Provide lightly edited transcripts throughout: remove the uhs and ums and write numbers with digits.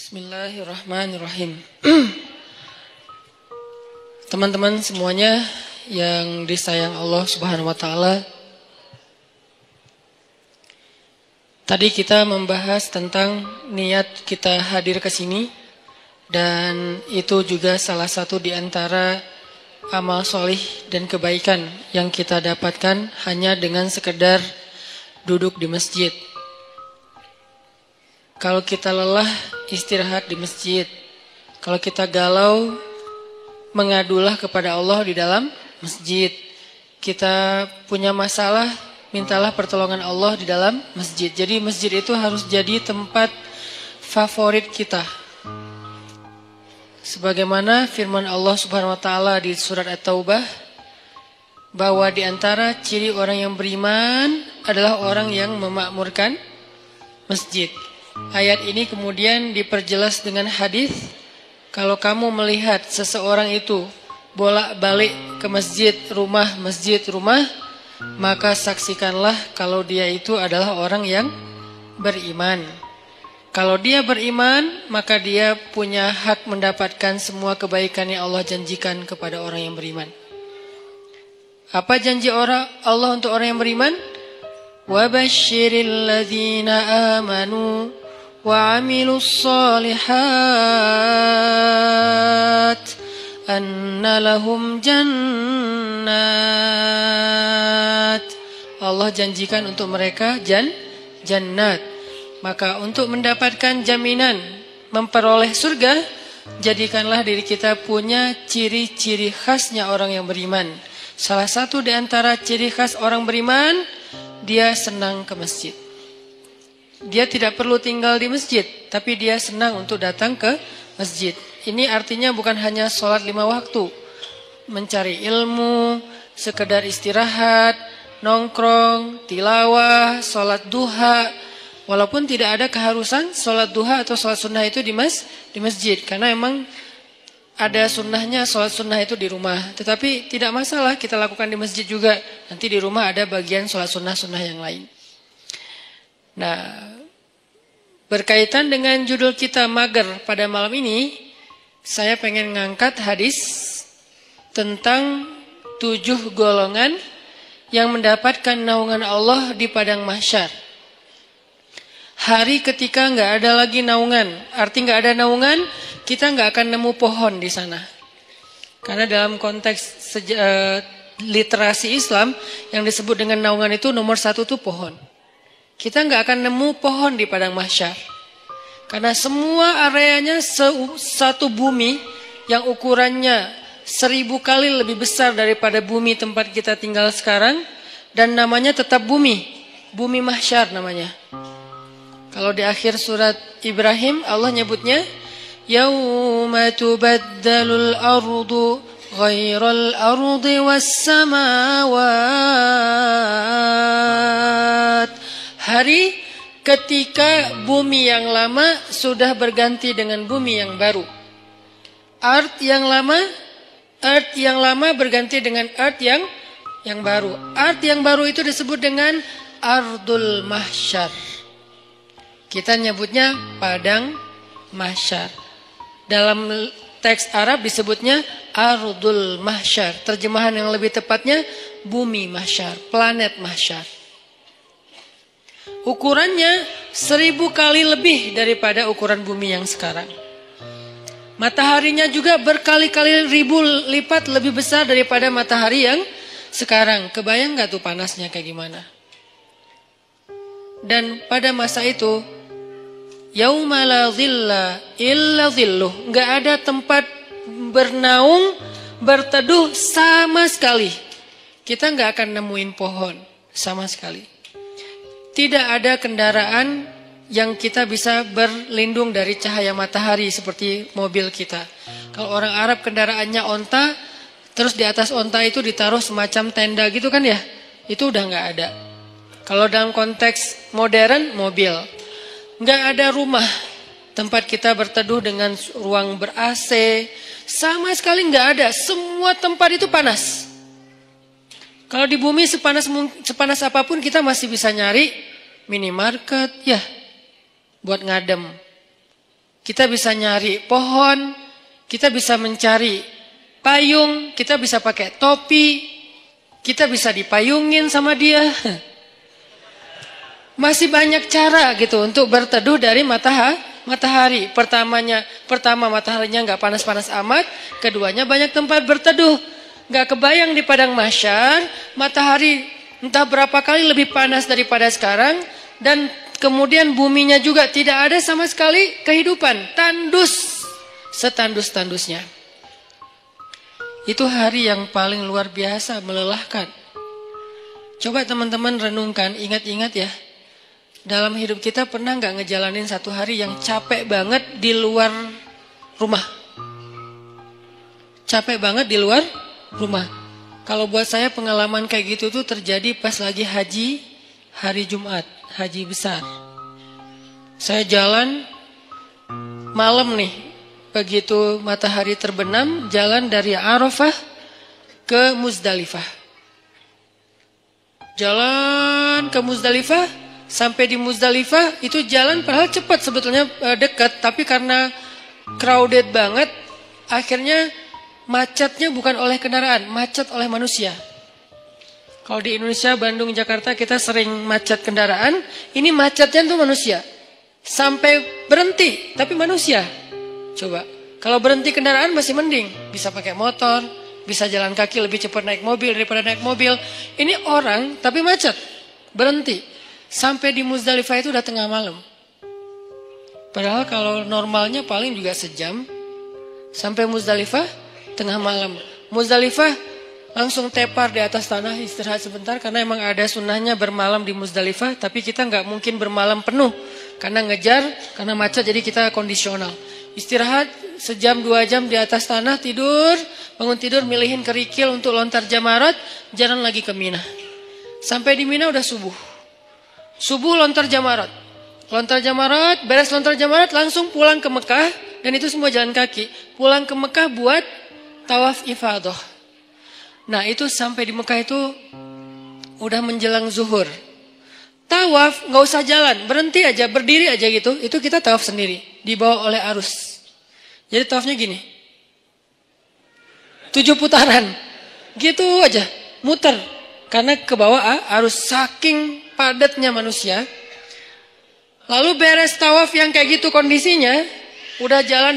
Bismillahirrahmanirrahim. Teman-teman semuanya yang disayang Allah Subhanahu wa taala. Tadi kita membahas tentang niat kita hadir ke sini, dan itu juga salah satu di antara amal solih dan kebaikan yang kita dapatkan hanya dengan sekedar duduk di masjid. Kalau kita lelah, istirahat di masjid. Kalau kita galau, mengadulah kepada Allah di dalam masjid. Kita punya masalah, mintalah pertolongan Allah di dalam masjid. Jadi masjid itu harus jadi tempat favorit kita. Sebagaimana firman Allah Subhanahu wa taala di surat At-Taubah, bahwa di antara ciri orang yang beriman adalah orang yang memakmurkan masjid. Ayat ini kemudian diperjelas dengan hadis, kalau kamu melihat seseorang itu bolak-balik ke masjid rumah, maka saksikanlah kalau dia itu adalah orang yang beriman. Kalau dia beriman, maka dia punya hak mendapatkan semua kebaikan yang Allah janjikan kepada orang yang beriman. Apa janji Allah untuk orang yang beriman? Wabashiril ladzina amanu wa 'amilus shalihat anna lahum jannat. Allah janjikan untuk mereka jannat. Maka untuk mendapatkan jaminan memperoleh surga, jadikanlah diri kita punya ciri-ciri khasnya orang yang beriman. Salah satu di antara ciri khas orang beriman, dia senang ke masjid. Dia tidak perlu tinggal di masjid, tapi dia senang untuk datang ke masjid. Ini artinya bukan hanya sholat 5 waktu, mencari ilmu, sekedar istirahat, nongkrong, tilawah, sholat duha. Walaupun tidak ada keharusan sholat duha atau sholat sunnah itu di masjid, karena emang ada sunnahnya sholat sunnah itu di rumah. Tetapi tidak masalah kita lakukan di masjid juga. Nanti di rumah ada bagian sholat sunnah yang lain. Nah, berkaitan dengan judul kita mager pada malam ini, saya pengen ngangkat hadis tentang 7 golongan yang mendapatkan naungan Allah di padang mahsyar. Hari ketika nggak ada lagi naungan, arti nggak ada naungan, kita nggak akan nemu pohon di sana. Karena dalam konteks literasi Islam yang disebut dengan naungan itu nomor 1 tuh pohon. Kita nggak akan nemu pohon di padang mahsyar. Karena semua areanya satu bumi yang ukurannya 1000 kali lebih besar daripada bumi tempat kita tinggal sekarang, dan namanya tetap bumi. Bumi mahsyar namanya. Kalau di akhir surat Ibrahim Allah nyebutnya yauma tubaddalul ardu ghairal ardi was samawat. Hari ketika bumi yang lama sudah berganti dengan bumi yang baru. Earth yang lama berganti dengan earth yang baru. Earth yang baru itu disebut dengan Ardul Mahsyar. Kita nyebutnya padang mahsyar. Dalam teks Arab disebutnya Ardul Mahsyar. Terjemahan yang lebih tepatnya bumi mahsyar, planet mahsyar. Ukurannya 1000 kali lebih daripada ukuran bumi yang sekarang. Mataharinya juga berkali-kali ribu lipat lebih besar daripada matahari yang sekarang. Kebayang gak tuh panasnya kayak gimana? Dan pada masa itu, yauma la dhilla illa dhilluh, gak ada tempat bernaung, berteduh sama sekali. Kita gak akan nemuin pohon sama sekali. Tidak ada kendaraan yang kita bisa berlindung dari cahaya matahari seperti mobil kita. Kalau orang Arab kendaraannya onta, terus di atas onta itu ditaruh semacam tenda gitu kan ya, itu udah gak ada. Kalau dalam konteks modern, mobil. Gak ada rumah tempat kita berteduh dengan ruang ber-AC, sama sekali gak ada. Semua tempat itu panas. Kalau di bumi sepanas apapun kita masih bisa nyari minimarket ya buat ngadem. Kita bisa nyari pohon, kita bisa mencari payung, kita bisa pakai topi, kita bisa dipayungin sama dia. Masih banyak cara gitu untuk berteduh dari matahari. Pertama mataharinya nggak panas-panas amat, keduanya banyak tempat berteduh. Nggak kebayang di padang mahsyar, matahari entah berapa kali lebih panas daripada sekarang, dan kemudian buminya juga tidak ada sama sekali kehidupan, tandus, setandus-tandusnya. Itu hari yang paling luar biasa, melelahkan. Coba teman-teman renungkan, ingat-ingat ya. Dalam hidup kita pernah nggak ngejalanin satu hari yang capek banget di luar rumah? Capek banget di luar rumah. Kalau buat saya pengalaman kayak gitu tuh terjadi pas lagi haji, hari Jumat, haji besar. Saya jalan malam nih, begitu matahari terbenam, jalan dari Arafah ke Muzdalifah. Jalan ke Muzdalifah, sampai di Muzdalifah itu jalan padahal cepat sebetulnya, dekat, tapi karena crowded banget, akhirnya macetnya bukan oleh kendaraan, macet oleh manusia. Kalau di Indonesia, Bandung, Jakarta kita sering macet kendaraan, ini macetnya tuh manusia. Sampai berhenti, tapi manusia. Coba, kalau berhenti kendaraan masih mending, bisa pakai motor, bisa jalan kaki lebih cepat naik mobil daripada naik mobil. Ini orang tapi macet, berhenti. Sampai di Muzdalifah itu udah tengah malam. Padahal kalau normalnya paling juga sejam. Sampai Muzdalifah tengah malam. Muzdalifah langsung tepar di atas tanah, istirahat sebentar, karena emang ada sunnahnya bermalam di Muzdalifah. Tapi kita nggak mungkin bermalam penuh karena ngejar, karena macet, jadi kita kondisional. Istirahat sejam 2 jam di atas tanah, tidur, bangun tidur, milihin kerikil untuk lontar jamarat, jalan lagi ke Mina. Sampai di Mina udah subuh. Subuh lontar jamarat. Lontar jamarat, beres lontar jamarat langsung pulang ke Mekah, dan itu semua jalan kaki. Pulang ke Mekah buat tawaf ifadah. Nah, itu sampai di Mekah itu udah menjelang zuhur. Tawaf nggak usah jalan, berhenti aja, berdiri aja gitu. Itu kita tawaf sendiri, dibawa oleh arus. Jadi tawafnya gini, 7 putaran, gitu aja, muter. Karena ke bawah arus, saking padatnya manusia. Lalu beres tawaf yang kayak gitu kondisinya, udah jalan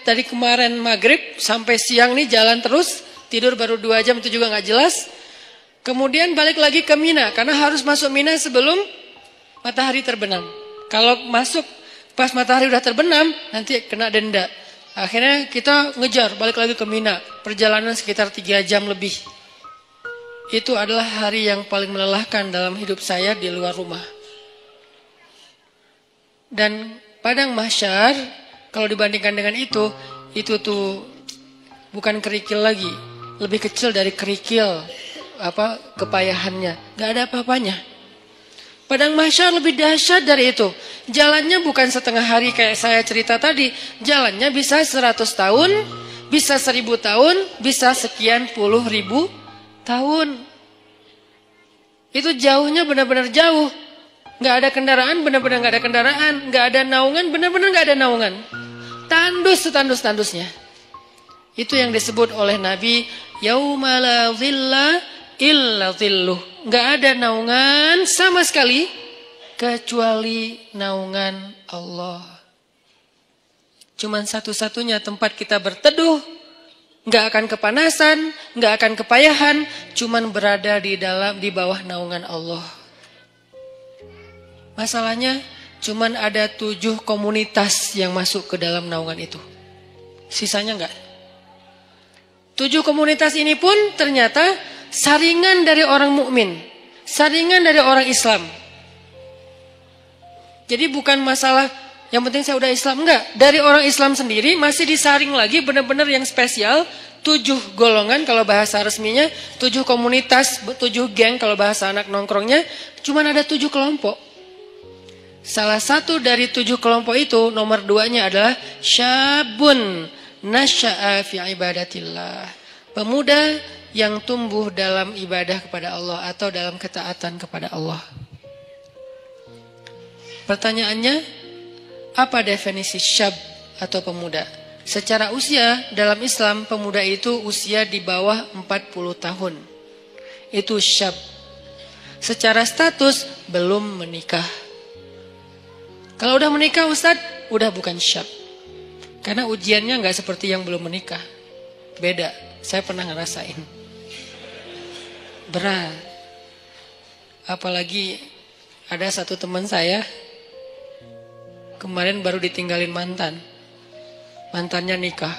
dari kemarin maghrib sampai siang nih jalan terus, tidur baru 2 jam, itu juga nggak jelas. Kemudian balik lagi ke Mina, karena harus masuk Mina sebelum matahari terbenam. Kalau masuk pas matahari udah terbenam, nanti kena denda. Akhirnya kita ngejar balik lagi ke Mina, perjalanan sekitar 3 jam lebih. Itu adalah hari yang paling melelahkan dalam hidup saya di luar rumah. Dan padang mahsyar, kalau dibandingkan dengan itu tuh bukan kerikil lagi, lebih kecil dari kerikil kepayahannya, nggak ada apa-apanya. Padang mahsyar lebih dahsyat dari itu. Jalannya bukan setengah hari kayak saya cerita tadi, jalannya bisa 100 tahun, bisa 1000 tahun, bisa sekian puluh ribu tahun. Itu jauhnya benar-benar jauh. Nggak ada kendaraan, benar-benar nggak ada kendaraan. Nggak ada naungan, benar-benar nggak ada naungan. Tandus setandus-tandusnya. Itu yang disebut oleh Nabi, yauma la dhilla illa dhilluh. Nggak ada naungan sama sekali kecuali naungan Allah. Cuman satu-satunya tempat kita berteduh, nggak akan kepanasan, nggak akan kepayahan, cuman berada di bawah naungan Allah. Masalahnya cuman ada 7 komunitas yang masuk ke dalam naungan itu. Sisanya enggak. 7 komunitas ini pun ternyata saringan dari orang mukmin, saringan dari orang Islam. Jadi bukan masalah yang penting saya udah Islam, enggak. Dari orang Islam sendiri masih disaring lagi benar-benar yang spesial. 7 golongan kalau bahasa resminya, 7 komunitas, 7 geng kalau bahasa anak nongkrongnya. Cuman ada 7 kelompok. Salah satu dari 7 kelompok itu, nomor 2-nya adalah syabun nasya'a fi ibadatillah. Pemuda yang tumbuh dalam ibadah kepada Allah atau dalam ketaatan kepada Allah. Pertanyaannya, apa definisi syab atau pemuda. Secara usia dalam Islam, pemuda itu usia di bawah 40 tahun. Itu syab. Secara status belum menikah. Kalau udah menikah Ustadz, udah bukan syab. Karena ujiannya nggak seperti yang belum menikah. Beda, saya pernah ngerasain. Berat. Apalagi ada satu teman saya, kemarin baru ditinggalin mantan. Mantannya nikah.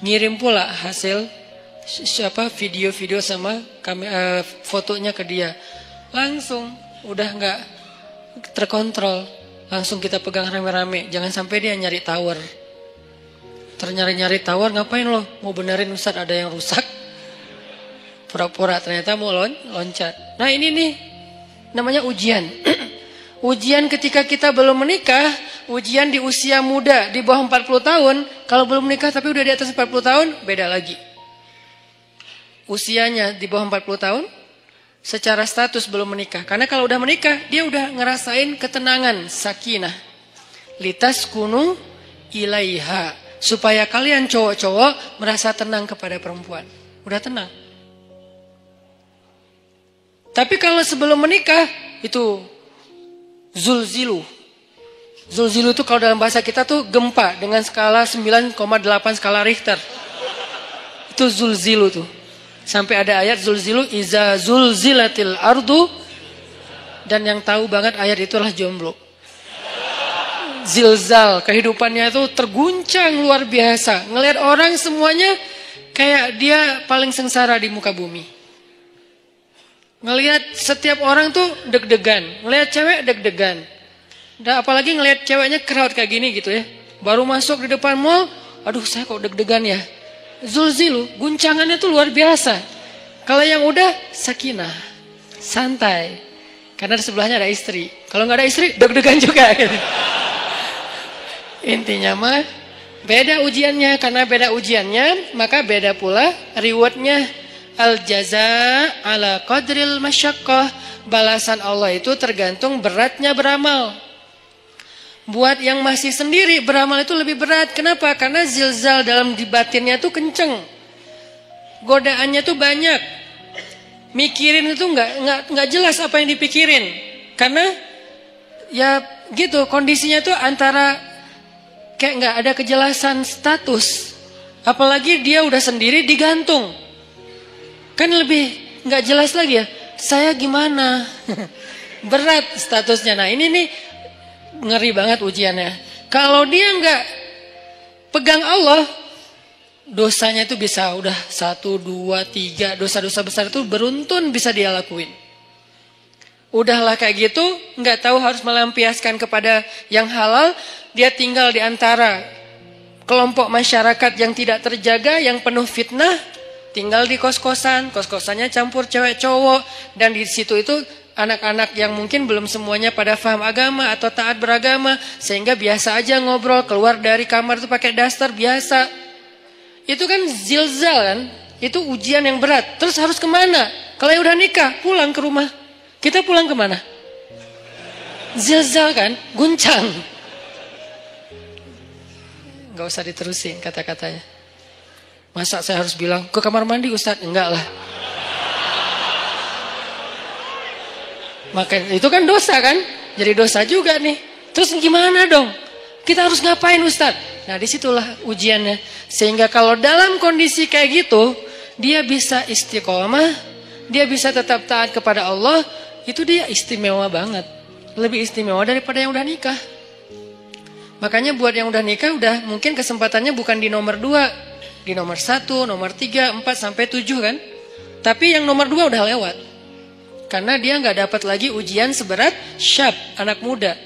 Ngirim pula hasil video-video sama fotonya ke dia. Langsung udah nggak terkontrol. Langsung kita pegang rame-rame. Jangan sampai dia nyari tower. Ternyari-nyari tower, ngapain lo? Mau benerin Ustaz ada yang rusak. Pura-pura ternyata mau loncat. Nah ini nih namanya ujian. Ujian ketika kita belum menikah, ujian di usia muda di bawah 40 tahun, kalau belum menikah tapi udah di atas 40 tahun, beda lagi. Usianya di bawah 40 tahun, secara status belum menikah. Karena kalau udah menikah, dia udah ngerasain ketenangan, sakinah. Litaskunu ilaiha. Supaya kalian cowok-cowok merasa tenang kepada perempuan. Udah tenang. Tapi kalau sebelum menikah, itu zulzilu. Zulzilu itu kalau dalam bahasa kita tuh gempa dengan skala 9,8 skala Richter. Itu zulzilu tuh. Sampai ada ayat zulzilu iza zulzilatil ardu. Dan yang tahu banget ayat itulah jomblo. Zilzal, kehidupannya itu terguncang luar biasa. Ngelihat orang semuanya kayak dia paling sengsara di muka bumi. Ngelihat setiap orang tuh deg-degan. Ngelihat cewek deg-degan. Dan apalagi ngelihat ceweknya crowd kayak gini gitu ya. Baru masuk di depan mall, aduh saya kok deg-degan ya. Zulzilu, guncangannya tuh luar biasa. Kalau yang udah sakinah, santai. Karena di sebelahnya ada istri. Kalau nggak ada istri, deg-degan juga. Gitu. Intinya mah beda ujiannya. Karena beda ujiannya, maka beda pula rewardnya. Al-jaza ala qadril masyaqqah. Balasan Allah itu tergantung beratnya beramal. Buat yang masih sendiri beramal itu lebih berat. Kenapa? Karena zilzal dalam di batinnya tuh kenceng. Godaannya tuh banyak. Mikirin itu nggak jelas apa yang dipikirin. Karena ya gitu kondisinya tuh antara kayak nggak ada kejelasan status. Apalagi dia udah sendiri digantung. Kan lebih nggak jelas lagi ya. Saya gimana? Berat statusnya. Nah ini nih ngeri banget ujiannya. Kalau dia nggak pegang Allah, dosanya itu bisa udah 1, 2, 3 dosa-dosa besar itu beruntun bisa dia lakuin. Udahlah kayak gitu, nggak tahu harus melampiaskan kepada yang halal. Dia tinggal di antara kelompok masyarakat yang tidak terjaga, yang penuh fitnah. Tinggal di kos-kosan, kos-kosannya campur cewek cowok. Dan di situ itu anak-anak yang mungkin belum semuanya pada paham agama atau taat beragama. Sehingga biasa aja ngobrol, keluar dari kamar itu pakai daster biasa. Itu kan zilzal kan, itu ujian yang berat. Terus harus kemana? Kalau yang udah nikah, pulang ke rumah. Kita pulang kemana? Zilzal kan, guncang. Gak usah diterusin kata-katanya. Masa saya harus bilang ke kamar mandi Ustadz? Enggak lah. Maka itu kan dosa kan? Jadi dosa juga nih. Terus gimana dong? Kita harus ngapain Ustadz? Nah disitulah ujiannya. Sehingga kalau dalam kondisi kayak gitu, dia bisa istiqomah, dia bisa tetap taat kepada Allah, itu dia istimewa banget. Lebih istimewa daripada yang udah nikah. Makanya buat yang udah nikah, udah mungkin kesempatannya bukan di nomor 2. Di nomor 1, nomor 3, 4, sampai 7 kan. Tapi yang nomor 2 udah lewat. Karena dia gak dapat lagi ujian seberat syab, anak muda.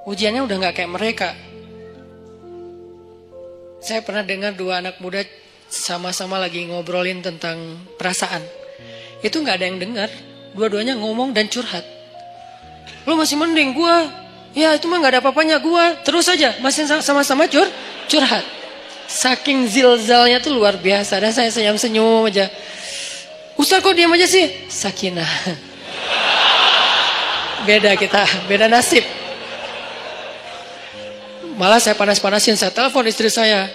Ujiannya udah gak kayak mereka. Saya pernah dengar 2 anak muda sama-sama lagi ngobrolin tentang perasaan. Itu gak ada yang dengar. Dua-duanya ngomong dan curhat. Lu masih mending gua. Ya itu mah gak ada apa-apanya gua. Terus aja masih sama-sama curhat. Saking zilzalnya tuh luar biasa. Dan saya senyum-senyum aja. Ustaz kok diam aja sih? Sakinah. Beda kita, beda nasib. Malah saya panas-panasin, saya telepon istri saya.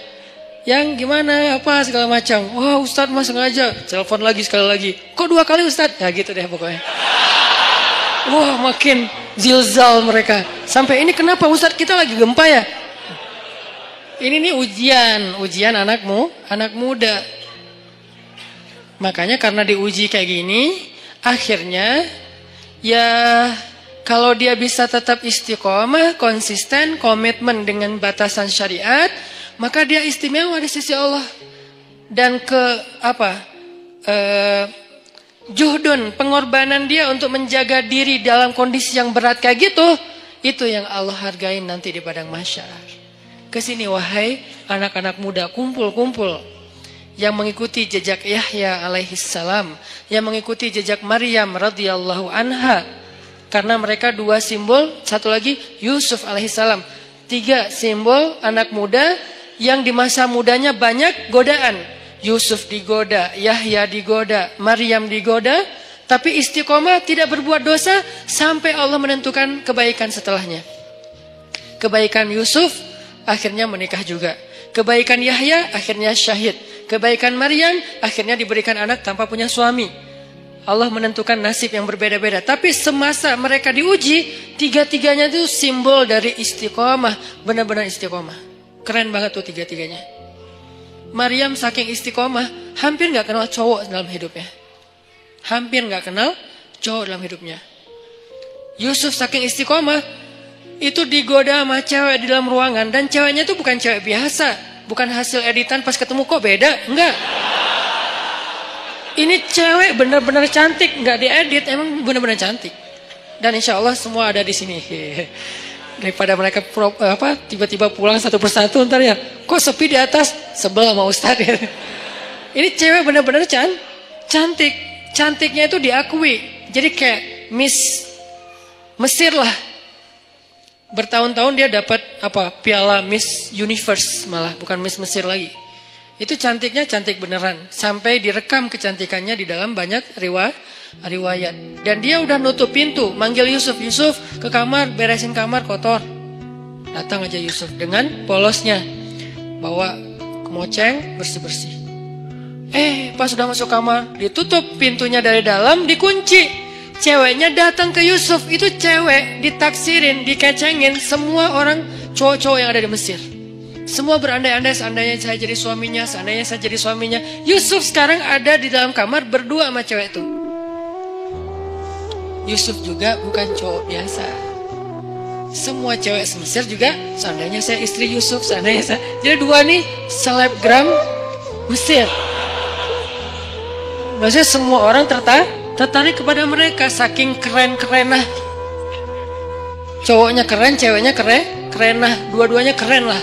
Yang gimana, apa segala macam. Wah Ustadz mas sengaja. Telepon lagi sekali lagi. Kok 2 kali Ustadz? Ya gitu deh pokoknya. Wah makin zilzal mereka. Sampai ini kenapa Ustadz kita lagi gempa ya? Ini nih ujian anak muda. Makanya karena diuji kayak gini, akhirnya ya kalau dia bisa tetap istiqomah, konsisten, komitmen dengan batasan syariat, maka dia istimewa di sisi Allah. Dan juhdun, pengorbanan dia untuk menjaga diri dalam kondisi yang berat kayak gitu, itu yang Allah hargain nanti di padang mahsyar. Kesini wahai anak-anak muda, kumpul-kumpul yang mengikuti jejak Yahya alaihissalam, yang mengikuti jejak Maryam radhiyallahu anha. Karena mereka 2 simbol, satu lagi Yusuf alaihissalam. 3 simbol anak muda yang di masa mudanya banyak godaan. Yusuf digoda, Yahya digoda, Maryam digoda, tapi istiqomah tidak berbuat dosa sampai Allah menentukan kebaikan setelahnya. Kebaikan Yusuf akhirnya menikah juga. Kebaikan Yahya akhirnya syahid. Kebaikan Maryam akhirnya diberikan anak tanpa punya suami. Allah menentukan nasib yang berbeda-beda. Tapi semasa mereka diuji, 3-tiganya itu simbol dari istiqomah. Benar-benar istiqomah. Keren banget tuh 3-tiganya. Maryam saking istiqomah, hampir gak kenal cowok dalam hidupnya. Hampir gak kenal cowok dalam hidupnya. Yusuf saking istiqomah, itu digoda sama cewek di dalam ruangan. Dan ceweknya itu bukan cewek biasa. Bukan hasil editan pas ketemu kok beda. Enggak. Ini cewek benar-benar cantik. Enggak diedit, emang benar-benar cantik. Dan insya Allah semua ada di sini. Daripada mereka tiba-tiba pulang satu persatu ntar ya. Kok sepi di atas? Sebel sama Ustadz ya. Ini cewek benar-benar cantik. Cantiknya itu diakui. Jadi kayak Miss Mesir lah. Bertahun-tahun dia dapat piala Miss Universe, malah bukan Miss Mesir lagi. Itu cantiknya cantik beneran. Sampai direkam kecantikannya di dalam banyak riwayat. Dan dia udah nutup pintu, manggil Yusuf ke kamar, beresin kamar kotor. Datang aja Yusuf dengan polosnya, bawa kemoceng, bersih-bersih. Pas sudah masuk kamar, ditutup pintunya dari dalam, dikunci. Ceweknya datang ke Yusuf, itu cewek ditaksirin, dikecengin semua orang cowok-cowok yang ada di Mesir. Semua berandai-andai, seandainya saya jadi suaminya, seandainya saya jadi suaminya. Yusuf sekarang ada di dalam kamar berdua sama cewek itu. Yusuf juga bukan cowok biasa. Semua cewek Mesir juga, seandainya saya istri Yusuf, seandainya saya. Jadi 2 nih selebgram Mesir. Maksudnya semua orang tertarik kepada mereka saking keren-keren lah. Cowoknya keren, ceweknya keren lah. Dua-duanya keren lah.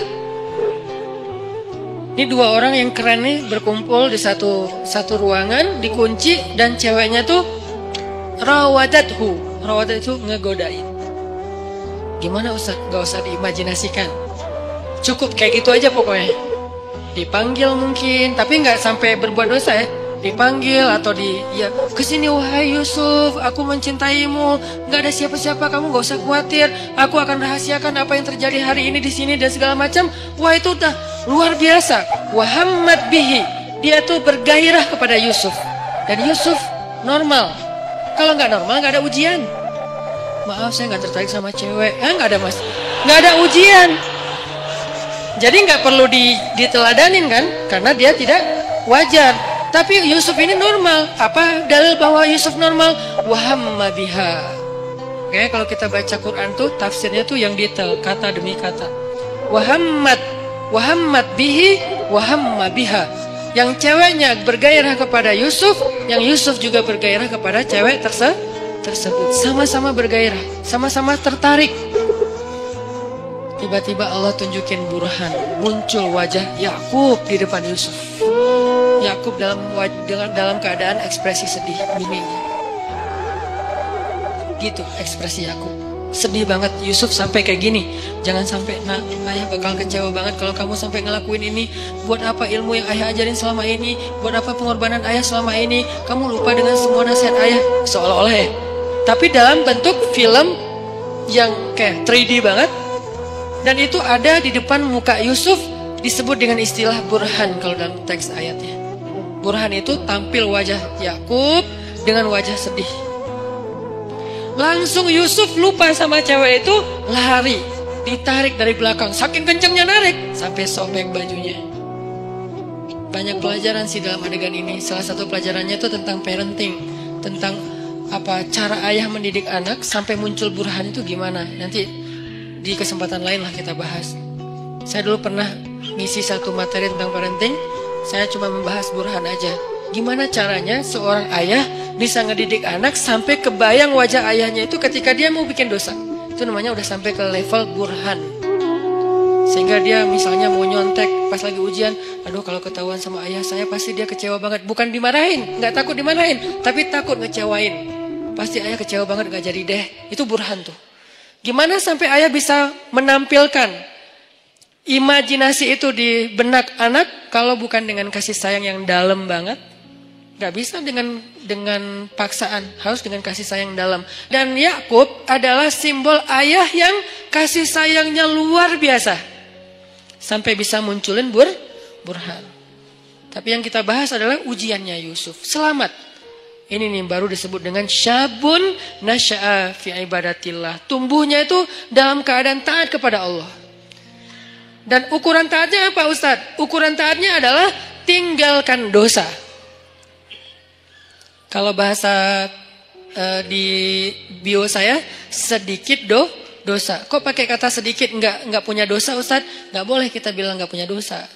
Ini 2 orang yang keren nih berkumpul di satu ruangan, dikunci, dan ceweknya tuh rawadathu. Rawadat itu ngegodain. Gimana Ustaz? Gak usah diimajinasikan. Cukup kayak gitu aja pokoknya. Dipanggil mungkin, tapi gak sampai berbuat dosa ya. Dipanggil atau kesini wahai Yusuf, aku mencintaimu, nggak ada siapa-siapa, kamu nggak usah khawatir, aku akan rahasiakan apa yang terjadi hari ini di sini dan segala macam. Wah itu udah luar biasa. Wahammat bihi, dia tuh bergairah kepada Yusuf, dan Yusuf normal. Kalau nggak normal nggak ada ujian. Maaf saya nggak tertarik sama cewek, nggak ada mas, nggak ada ujian. Jadi nggak perlu diteladanin kan, karena dia tidak wajar. Tapi Yusuf ini normal. Apa dalil bahwa Yusuf normal? Wahamma biha. Oke, kalau kita baca Quran tuh tafsirnya tuh yang detail, kata demi kata. Wahammat bihi, wahamma biha. Yang ceweknya bergairah kepada Yusuf, yang Yusuf juga bergairah kepada cewek tersebut. Sama-sama bergairah, sama-sama tertarik. Tiba-tiba Allah tunjukin burhan, muncul wajah Yakub di depan Yusuf. Yakub dalam keadaan ekspresi sedih, bingungnya. Gitu ekspresi Yakub. Sedih banget Yusuf sampai kayak gini. Jangan sampai ayah bakal kecewa banget kalau kamu sampai ngelakuin ini. Buat apa ilmu yang ayah ajarin selama ini? Buat apa pengorbanan ayah selama ini? Kamu lupa dengan semua nasihat ayah. Seolah-olah ya. Tapi dalam bentuk film yang kayak 3D banget. Dan itu ada di depan muka Yusuf, disebut dengan istilah burhan kalau dalam teks ayatnya. Burhan itu tampil wajah Yakub dengan wajah sedih. Langsung Yusuf lupa sama cewek itu, lari, ditarik dari belakang, saking kencengnya narik sampai sobek bajunya. Banyak pelajaran sih dalam adegan ini. Salah satu pelajarannya itu tentang parenting, tentang apa cara ayah mendidik anak sampai muncul burhan itu gimana. Nanti di kesempatan lain lah kita bahas. Saya dulu pernah ngisi satu materi tentang parenting. Saya cuma membahas burhan aja. Gimana caranya seorang ayah bisa ngedidik anak sampai kebayang wajah ayahnya itu ketika dia mau bikin dosa. Itu namanya udah sampai ke level burhan. Sehingga dia misalnya mau nyontek pas lagi ujian, aduh kalau ketahuan sama ayah saya pasti dia kecewa banget. Bukan dimarahin, nggak takut dimarahin, tapi takut ngecewain. Pasti ayah kecewa banget, nggak jadi deh. Itu burhan tuh. Gimana sampai ayah bisa menampilkan imajinasi itu di benak anak kalau bukan dengan kasih sayang yang dalam banget? Gak bisa dengan paksaan, harus dengan kasih sayang dalam. Dan Yakub adalah simbol ayah yang kasih sayangnya luar biasa, sampai bisa munculin burhan. Tapi yang kita bahas adalah ujiannya Yusuf. Selamat. Ini nih baru disebut dengan syabun nasya'a fi ibadatillah. Tumbuhnya itu dalam keadaan taat kepada Allah. Dan ukuran taatnya apa Ustadz? Ukuran taatnya adalah tinggalkan dosa. Kalau bahasa di bio saya, sedikit dosa. Kok pakai kata sedikit? Enggak punya dosa Ustadz? Enggak boleh kita bilang enggak punya dosa.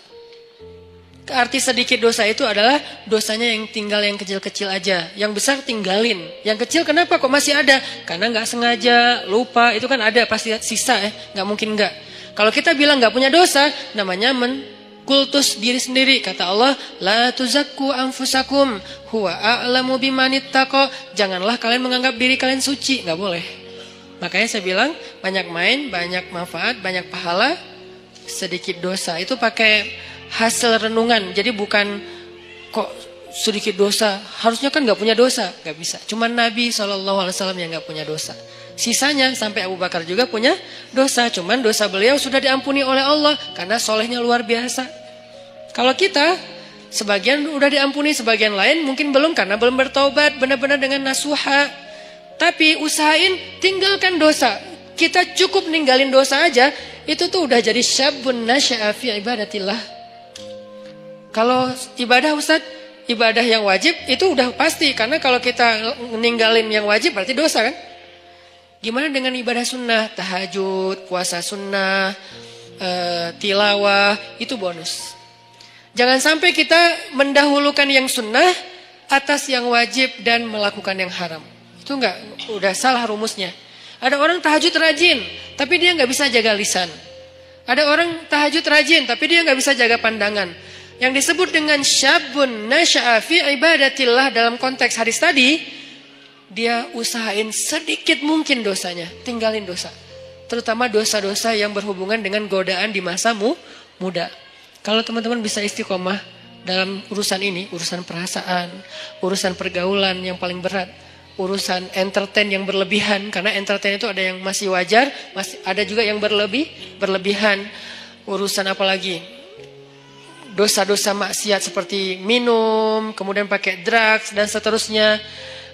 Arti sedikit dosa itu adalah dosanya yang tinggal yang kecil-kecil aja. Yang besar tinggalin. Yang kecil kenapa kok masih ada? Karena enggak sengaja, lupa. Itu kan ada pasti sisa ya. Enggak mungkin enggak. Kalau kita bilang enggak punya dosa, namanya kultus diri sendiri. Kata Allah, la tuzakku anfusakum huwa a'lamu bimanittaqo. Janganlah kalian menganggap diri kalian suci, nggak boleh. Makanya saya bilang banyak main, banyak manfaat, banyak pahala, sedikit dosa. Itu pakai hasil renungan. Jadi bukan kok sedikit dosa, harusnya kan nggak punya dosa, nggak bisa. Cuman Nabi SAW yang nggak punya dosa. Sisanya sampai Abu Bakar juga punya dosa. Cuman dosa beliau sudah diampuni oleh Allah karena solehnya luar biasa. Kalau kita sebagian udah diampuni, sebagian lain mungkin belum karena belum bertaubat benar-benar dengan nasuha. Tapi usahain tinggalkan dosa. Kita cukup ninggalin dosa aja, itu tuh udah jadi syabun nasya'a fi ibadatillah. Kalau ibadah Ustadz, ibadah yang wajib itu udah pasti. Karena kalau kita ninggalin yang wajib berarti dosa kan. Gimana dengan ibadah sunnah, tahajud, puasa sunnah, tilawah, itu bonus. Jangan sampai kita mendahulukan yang sunnah atas yang wajib dan melakukan yang haram. Itu udah salah rumusnya. Ada orang tahajud rajin, tapi dia nggak bisa jaga lisan. Ada orang tahajud rajin, tapi dia nggak bisa jaga pandangan. Yang disebut dengan syabun nasya'a fi ibadatillah dalam konteks hadis tadi, dia usahain sedikit mungkin dosanya, tinggalin dosa. Terutama dosa-dosa yang berhubungan dengan godaan di masa muda. Kalau teman-teman bisa istiqomah dalam urusan ini, urusan perasaan, urusan pergaulan yang paling berat, urusan entertain yang berlebihan, karena entertain itu ada yang masih wajar, ada juga yang berlebihan. Urusan apa lagi? Dosa-dosa maksiat seperti minum, kemudian pakai drugs dan seterusnya.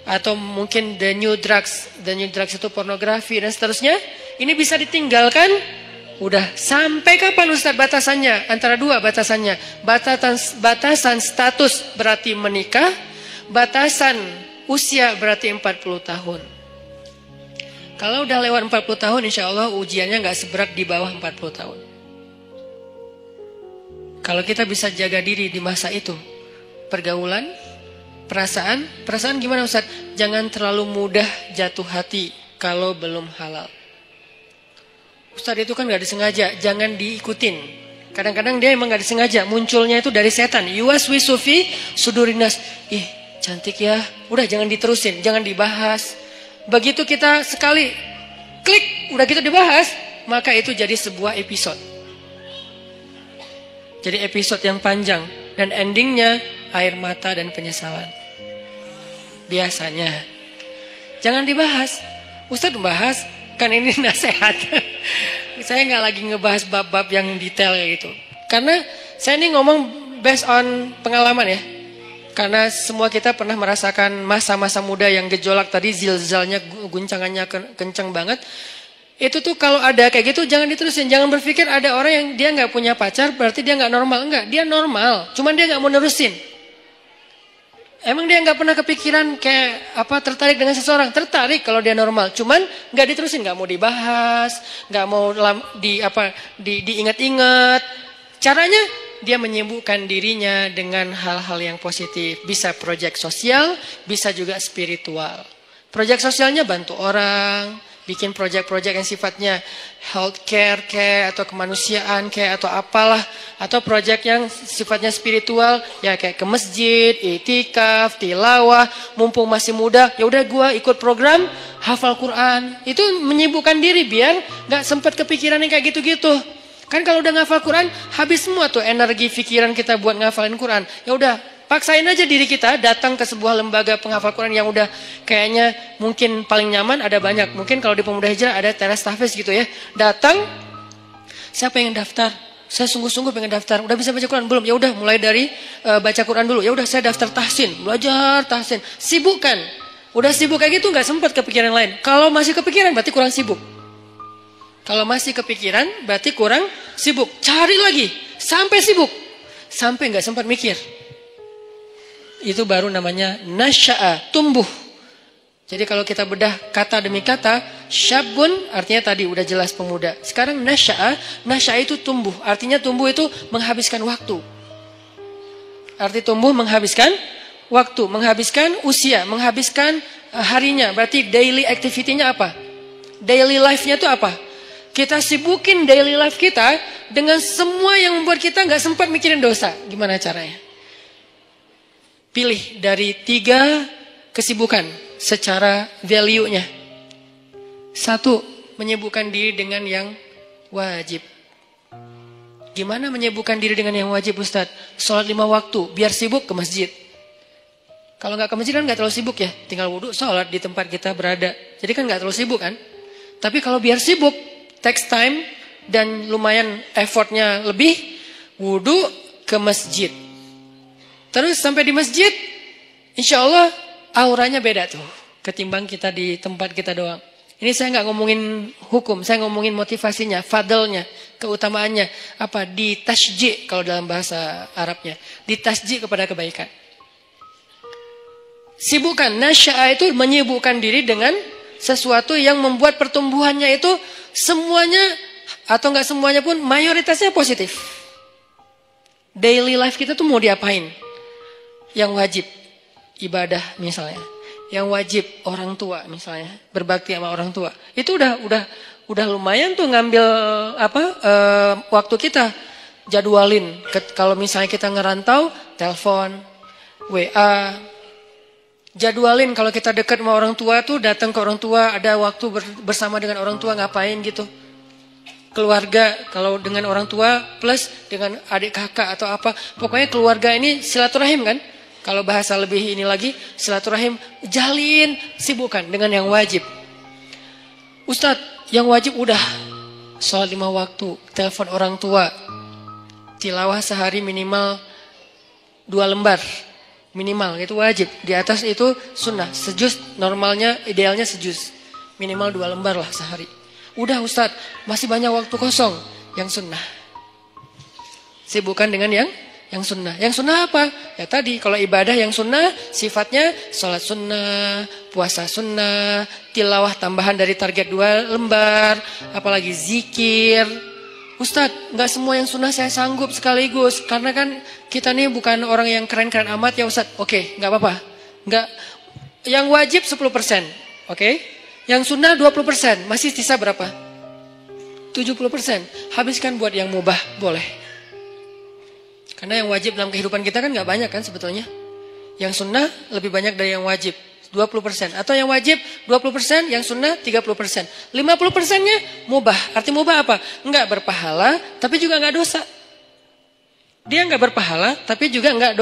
Atau mungkin the new drugs itu pornografi dan seterusnya. Ini bisa ditinggalkan. Udah sampai kapan Ustaz batasannya? Antara dua batasannya. Batasan status berarti menikah, batasan usia berarti 40 tahun. Kalau udah lewat 40 tahun insya Allah ujiannya gak seberat di bawah 40 tahun. Kalau kita bisa jaga diri di masa itu, pergaulan, perasaan gimana Ustaz? Jangan terlalu mudah jatuh hati kalau belum halal. Ustaz itu kan gak disengaja, jangan diikutin. Kadang-kadang dia emang gak disengaja, munculnya itu dari setan. Yuwaswisu fi sudurinas. Ih, cantik ya. Udah jangan diterusin, jangan dibahas. Begitu kita sekali klik, udah gitu dibahas, maka itu jadi sebuah episode. Jadi episode yang panjang dan endingnya air mata dan penyesalan. Biasanya. Jangan dibahas. Ustaz membahas Kan ini nasihat. Saya nggak lagi ngebahas bab-bab yang detail kayak gitu. Karena saya ini ngomong based on pengalaman ya. Karena semua kita pernah merasakan masa-masa muda yang gejolak tadi, zilzalnya, guncangannya kencang banget. Itu tuh kalau ada kayak gitu jangan diterusin. Jangan berpikir ada orang yang dia nggak punya pacar berarti dia nggak normal. Enggak, dia normal. Cuman dia nggak mau nerusin. Emang dia nggak pernah kepikiran kayak apa tertarik dengan seseorang? Tertarik kalau dia normal. Cuman nggak diterusin, nggak mau dibahas, nggak mau diingat-ingat. Caranya dia menyibukkan dirinya dengan hal-hal yang positif. Bisa proyek sosial, bisa juga spiritual. Proyek sosialnya bantu orang, bikin proyek-proyek yang sifatnya healthcare kayak atau kemanusiaan kayak atau apalah, atau proyek yang sifatnya spiritual ya kayak ke masjid, itikaf, tilawah, mumpung masih muda, ya udah gua ikut program hafal Quran. Itu menyibukkan diri biar nggak sempat kepikiran yang kayak gitu-gitu. Kan kalau udah ngafal Quran, habis semua tuh energi pikiran kita buat ngafalin Quran. Ya udah, paksain aja diri kita datang ke sebuah lembaga penghafal Quran yang udah kayaknya mungkin paling nyaman, ada banyak. Mungkin kalau di Pemuda Hijrah ada teras tahfiz gitu ya. Datang, saya pengen daftar. Saya sungguh-sungguh pengen daftar. Udah bisa baca Quran? Belum. Ya udah, mulai dari baca Quran dulu. Ya udah, saya daftar tahsin, belajar tahsin. Sibukkan. Udah sibuk kayak gitu nggak sempat kepikiran lain. Kalau masih kepikiran berarti kurang sibuk. Kalau masih kepikiran berarti kurang sibuk. Cari lagi sampai sibuk. Sampai nggak sempat mikir. Itu baru namanya nasya'a, tumbuh. Jadi kalau kita bedah kata demi kata, syabun artinya tadi udah jelas pemuda. Sekarang nasya'a itu tumbuh. Artinya tumbuh itu menghabiskan waktu. Arti tumbuh menghabiskan waktu, menghabiskan usia, menghabiskan harinya. Berarti daily activity-nya apa? Daily life-nya itu apa? Kita sibukin daily life kita dengan semua yang membuat kita nggak sempat mikirin dosa. Gimana caranya? Pilih dari 3 kesibukan secara value-nya. 1, menyibukkan diri dengan yang wajib. Gimana menyibukkan diri dengan yang wajib, Ustadz? Sholat 5 waktu, biar sibuk ke masjid. Kalau nggak ke masjid kan nggak terlalu sibuk ya. Tinggal wudhu, sholat di tempat kita berada. Jadi kan nggak terlalu sibuk kan. Tapi kalau biar sibuk, takes time dan lumayan effortnya lebih, wudhu ke masjid. Terus sampai di masjid, insya Allah auranya beda tuh ketimbang kita di tempat kita doang. Ini saya nggak ngomongin hukum, saya ngomongin motivasinya, fadlnya, keutamaannya. Apa? Ditasji' kalau dalam bahasa Arabnya. Ditasji' kepada kebaikan. Sibukkan, nasya'a itu menyibukkan diri dengan sesuatu yang membuat pertumbuhannya itu semuanya atau nggak semuanya pun mayoritasnya positif. Daily life kita tuh mau diapain? Yang wajib ibadah misalnya, yang wajib orang tua misalnya, berbakti sama orang tua. Itu udah lumayan tuh ngambil waktu kita. Jadwalin. Kalau misalnya kita ngerantau, telepon, WA. Jadwalin kalau kita dekat sama orang tua tuh datang ke orang tua, ada waktu bersama dengan orang tua ngapain gitu. Keluarga kalau dengan orang tua plus dengan adik kakak atau apa. Pokoknya keluarga ini silaturahim kan. Kalau bahasa lebih ini lagi silaturahim, jalin, sibukkan dengan yang wajib. Ustadz, yang wajib udah sholat 5 waktu, telepon orang tua, tilawah sehari minimal 2 lembar. Minimal, itu wajib. Di atas itu sunnah. Sejuz, normalnya, idealnya sejuz. Minimal 2 lembar lah sehari. Udah Ustadz, masih banyak waktu kosong. Yang sunnah. Sibukkan dengan yang sunnah. Yang sunnah apa? Ya tadi, kalau ibadah yang sunnah, sifatnya sholat sunnah, puasa sunnah, tilawah tambahan dari target 2 lembar, apalagi zikir. Ustadz, nggak semua yang sunnah saya sanggup sekaligus. Karena kan kita nih bukan orang yang keren-keren amat ya Ustadz. Oke, nggak apa-apa. Nggak, yang wajib 10%. Oke? Yang sunnah 20%. Masih sisa berapa? 70%. Habiskan buat yang mubah, boleh. Karena yang wajib dalam kehidupan kita kan nggak banyak kan sebetulnya. Yang sunnah lebih banyak dari yang wajib. 20%. Atau yang wajib 20%, yang sunnah 30%. 50%-nya mubah. Arti mubah apa? Enggak berpahala, tapi juga enggak dosa. Dia enggak berpahala, tapi juga enggak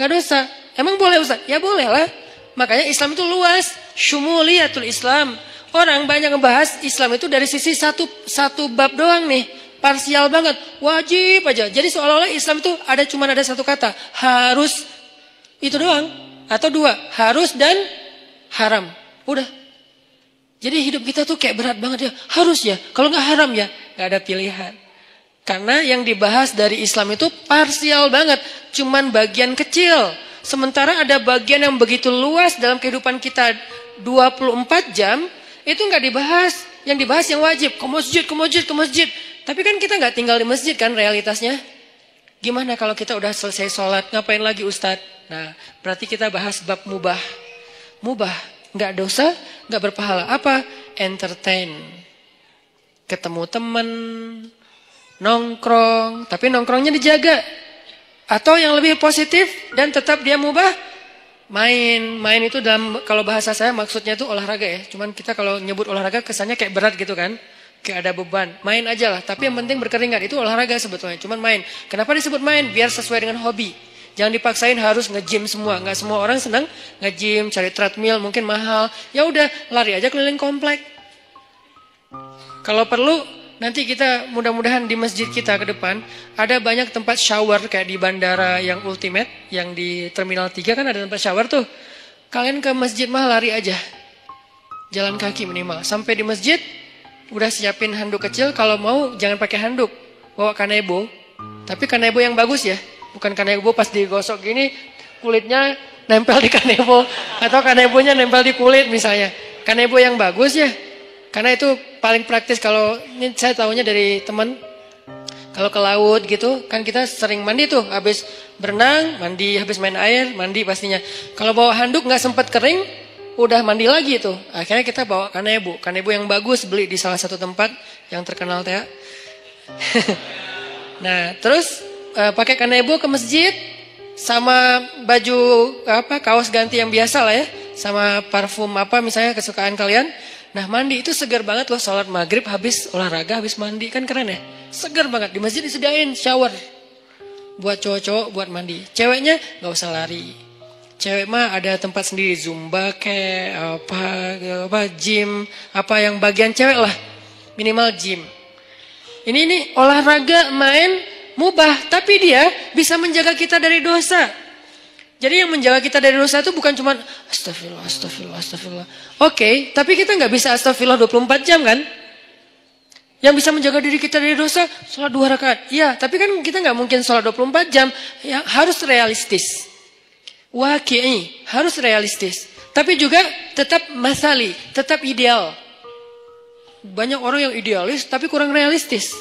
dosa. Emang boleh Ustaz? Ya boleh lah. Makanya Islam itu luas. Syumuliyatul Islam. orang banyak ngebahas Islam itu dari sisi satu bab doang nih, parsial banget, wajib aja. Jadi seolah-olah Islam itu cuman ada satu kata, harus, itu doang, atau dua, harus dan haram. Udah. Jadi hidup kita tuh kayak berat banget ya, harus ya, kalau nggak haram ya, nggak ada pilihan. Karena yang dibahas dari Islam itu parsial banget, cuman bagian kecil. Sementara ada bagian yang begitu luas dalam kehidupan kita 24 jam, itu nggak dibahas. Yang dibahas yang wajib, ke masjid. Tapi kan kita nggak tinggal di masjid kan realitasnya. Gimana kalau kita udah selesai sholat, ngapain lagi Ustadz? Nah, berarti kita bahas bab mubah. Mubah, nggak dosa, nggak berpahala. Apa? Entertain. Ketemu teman, nongkrong, tapi nongkrongnya dijaga. Atau yang lebih positif dan tetap dia mubah, main itu dalam, kalau bahasa saya maksudnya itu olahraga ya. Cuman kita kalau nyebut olahraga kesannya kayak berat gitu kan, kayak ada beban. Main aja lah, tapi yang penting berkeringat, itu olahraga sebetulnya. Cuman main. Kenapa disebut main? Biar sesuai dengan hobi. Jangan dipaksain harus nge-gym semua. Nggak semua orang senang nge-gym, cari treadmill mungkin mahal. Ya udah, lari aja keliling komplek. Kalau perlu nanti kita mudah-mudahan di masjid kita ke depan ada banyak tempat shower kayak di bandara yang ultimate, yang di Terminal 3 kan ada tempat shower tuh. Kalian ke masjid mah lari aja. Jalan kaki minimal. Sampai di masjid udah siapin handuk kecil, kalau mau jangan pakai handuk. Bawa kanebo. Tapi kanebo yang bagus ya. Bukan kanebo pas digosok gini kulitnya nempel di kanebo atau kanebonya nempel di kulit misalnya. Kanebo yang bagus ya. Karena itu paling praktis. Kalau ini saya tahunya dari teman, kalau ke laut gitu kan kita sering mandi tuh, habis berenang mandi, habis main air mandi pastinya. Kalau bawa handuk nggak sempat kering, udah mandi lagi tuh. Akhirnya kita bawa kanebo yang bagus, beli di salah satu tempat yang terkenal teh. Nah terus pakai kanebo ke masjid sama baju kaos ganti yang biasa lah ya, sama parfum apa misalnya kesukaan kalian. Nah mandi itu segar banget loh, sholat maghrib habis olahraga, habis mandi kan keren ya. Segar banget, di masjid disediain shower. Buat cowok-cowok buat mandi. Ceweknya gak usah lari. Cewek mah ada tempat sendiri, zumba kayak apa gym, apa yang bagian cewek lah. Minimal gym. Ini olahraga main mubah, tapi dia bisa menjaga kita dari dosa. Jadi yang menjaga kita dari dosa itu bukan cuma astagfirullah. Oke, tapi kita nggak bisa astagfirullah 24 jam kan? Yang bisa menjaga diri kita dari dosa, sholat 2 rakaat. Iya, tapi kan kita nggak mungkin sholat 24 jam. Ya, harus realistis. Waqi'i, harus realistis. Tapi juga tetap masali, tetap ideal. Banyak orang yang idealis tapi kurang realistis.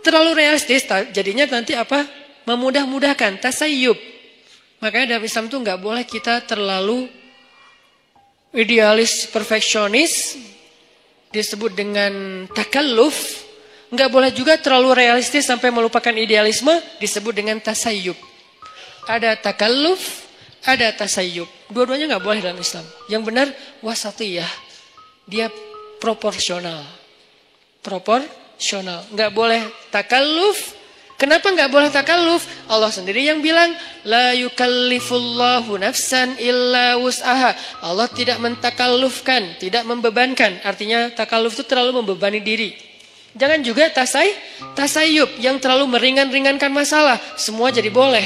Terlalu realistis, jadinya nanti apa? Memudah-mudahkan, tasayyub. Makanya dalam Islam tuh nggak boleh kita terlalu idealis, perfeksionis, disebut dengan takalluf. Nggak boleh juga terlalu realistis sampai melupakan idealisme, disebut dengan tasayyub. Ada takalluf, ada tasayyub. Dua-duanya nggak boleh dalam Islam. Yang benar wasatiyah, dia proporsional. Nggak boleh takalluf. Kenapa nggak boleh takalluf? Allah sendiri yang bilang, la yukallifullahu nafsan illa wus'aha. Allah tidak mentakallufkan, tidak membebankan. Artinya takalluf itu terlalu membebani diri. Jangan juga tasayyub yang terlalu meringankan masalah. Semua jadi boleh.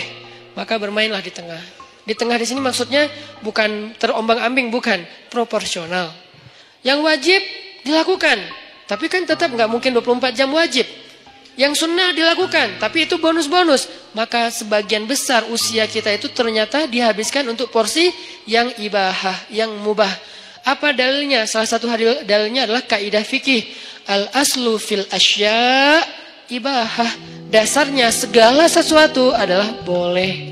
Maka bermainlah di tengah. Di tengah di sini maksudnya bukan terombang-ambing, bukan, proporsional. Yang wajib dilakukan, tapi kan tetap nggak mungkin 24 jam wajib. Yang sunnah dilakukan, tapi itu bonus-bonus. Maka sebagian besar usia kita itu ternyata dihabiskan untuk porsi yang ibahah, yang mubah. Apa dalilnya? Salah satu dalilnya adalah kaidah fikih. Al-aslu fil asya ibahah. Dasarnya segala sesuatu adalah boleh.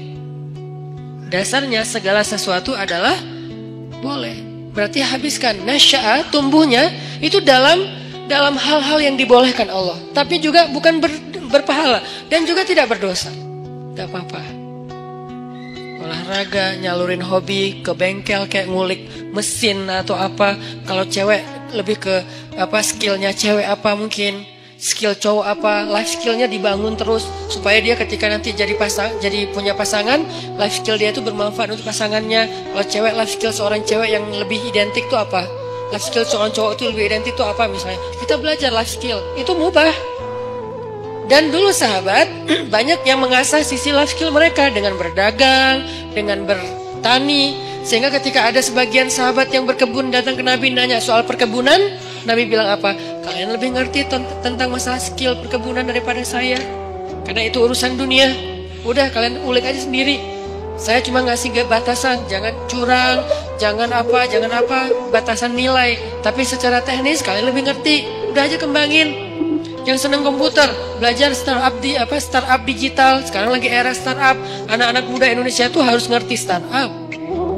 Dasarnya segala sesuatu adalah boleh. Berarti habiskan. Nasya'a, tumbuhnya itu dalam hal-hal yang dibolehkan Allah. Tapi juga bukan berpahala. Dan juga tidak berdosa. Gak apa-apa. Olahraga, nyalurin hobi, ke bengkel kayak ngulik mesin atau apa. Kalau cewek lebih ke skillnya cewek apa mungkin. Skill cowok apa, life skillnya dibangun terus. Supaya dia ketika nanti jadi punya pasangan, life skill dia itu bermanfaat untuk pasangannya. Kalau cewek, life skill seorang cewek yang lebih identik tuh apa? life skill seorang cowok itu lebih identik itu apa misalnya. Kita belajar life skill, itu mubah. Dan dulu sahabat, banyak yang mengasah sisi life skill mereka dengan berdagang, dengan bertani. Sehingga ketika ada sebagian sahabat yang berkebun datang ke Nabi nanya soal perkebunan, Nabi bilang apa? Kalian lebih ngerti tentang masalah skill perkebunan daripada saya. Karena itu urusan dunia. Udah kalian ulik aja sendiri. Saya cuma ngasih batasan, jangan curang, jangan apa, batasan nilai. Tapi secara teknis kalian lebih ngerti. Udah aja kembangin. Yang senang komputer, belajar startup digital. Sekarang lagi era startup. Anak-anak muda Indonesia tuh harus ngerti startup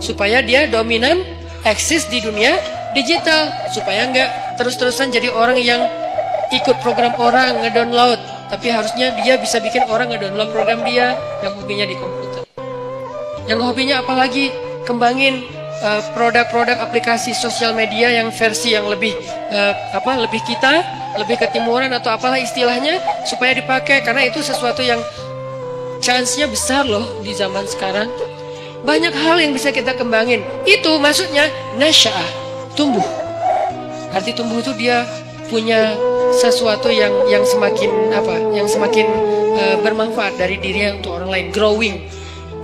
supaya dia dominan, eksis di dunia digital, supaya nggak terus-terusan jadi orang yang ikut program orang ngedownload. Tapi harusnya dia bisa bikin orang ngedownload program dia yang hobinya di komputer. Yang hobinya apalagi kembangin produk-produk aplikasi sosial media yang versi yang lebih lebih ketimuran atau apalah istilahnya, supaya dipakai, karena itu sesuatu yang chance-nya besar loh di zaman sekarang. Banyak hal yang bisa kita kembangin. Itu maksudnya nasya'ah, tumbuh. Arti tumbuh itu dia punya sesuatu yang semakin bermanfaat dari dirinya untuk orang lain, growing.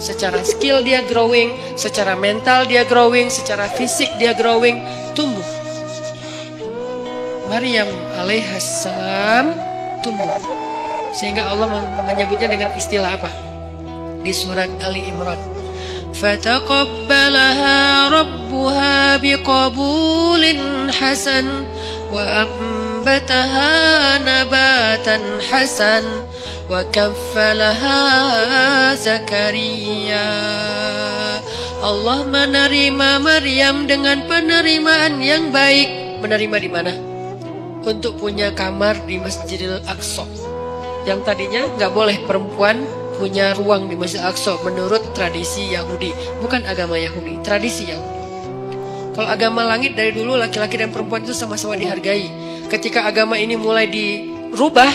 Secara skill dia growing, secara mental dia growing, secara fisik dia growing, tumbuh. Maryam alaihissalam tumbuh. Sehingga Allah menyebutnya dengan istilah apa? Di surat Ali Imran. Fataqabbalaha rabbuha biqabulin hasan wa ambataha nabatan hasan wa kaffalaha Zakaria. Allah menerima Maryam dengan penerimaan yang baik. Menerima di mana? Untuk punya kamar di Masjidil Aqsa. Yang tadinya nggak boleh perempuan punya ruang di Masjid Al-Aqsa menurut tradisi Yahudi, bukan agama Yahudi, tradisi Yahudi. Kalau agama langit dari dulu laki-laki dan perempuan itu sama-sama dihargai. Ketika agama ini mulai dirubah,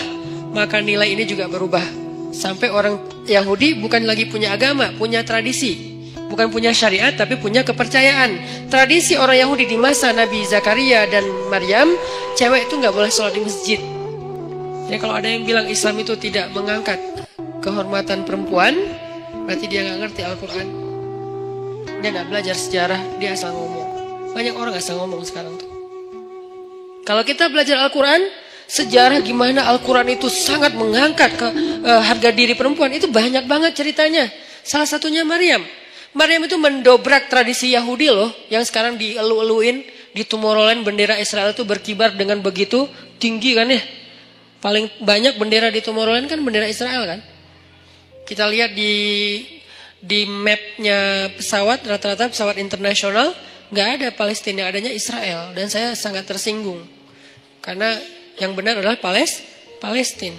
maka nilai ini juga berubah. Sampai orang Yahudi bukan lagi punya agama, punya tradisi. Bukan punya syariat, tapi punya kepercayaan. Tradisi orang Yahudi di masa Nabi Zakaria dan Maryam, cewek itu nggak boleh sholat di masjid. Jadi kalau ada yang bilang Islam itu tidak mengangkat kehormatan perempuan, berarti dia nggak ngerti Al-Quran. Dia nggak belajar sejarah, dia asal ngomong. Banyak orang asal ngomong sekarang tuh. Kalau kita belajar Al-Quran, sejarah gimana Al-Quran itu sangat mengangkat harga diri perempuan, itu banyak banget ceritanya. Salah satunya Maryam. Maryam itu mendobrak tradisi Yahudi loh, yang sekarang dielu-eluin di Tomorrowland bendera Israel itu berkibar dengan begitu tinggi kan ya. Paling banyak bendera di Tomorrowland kan bendera Israel kan. Kita lihat di mapnya pesawat, rata-rata pesawat internasional nggak ada Palestina, adanya Israel. Dan saya sangat tersinggung karena yang benar adalah Palestina.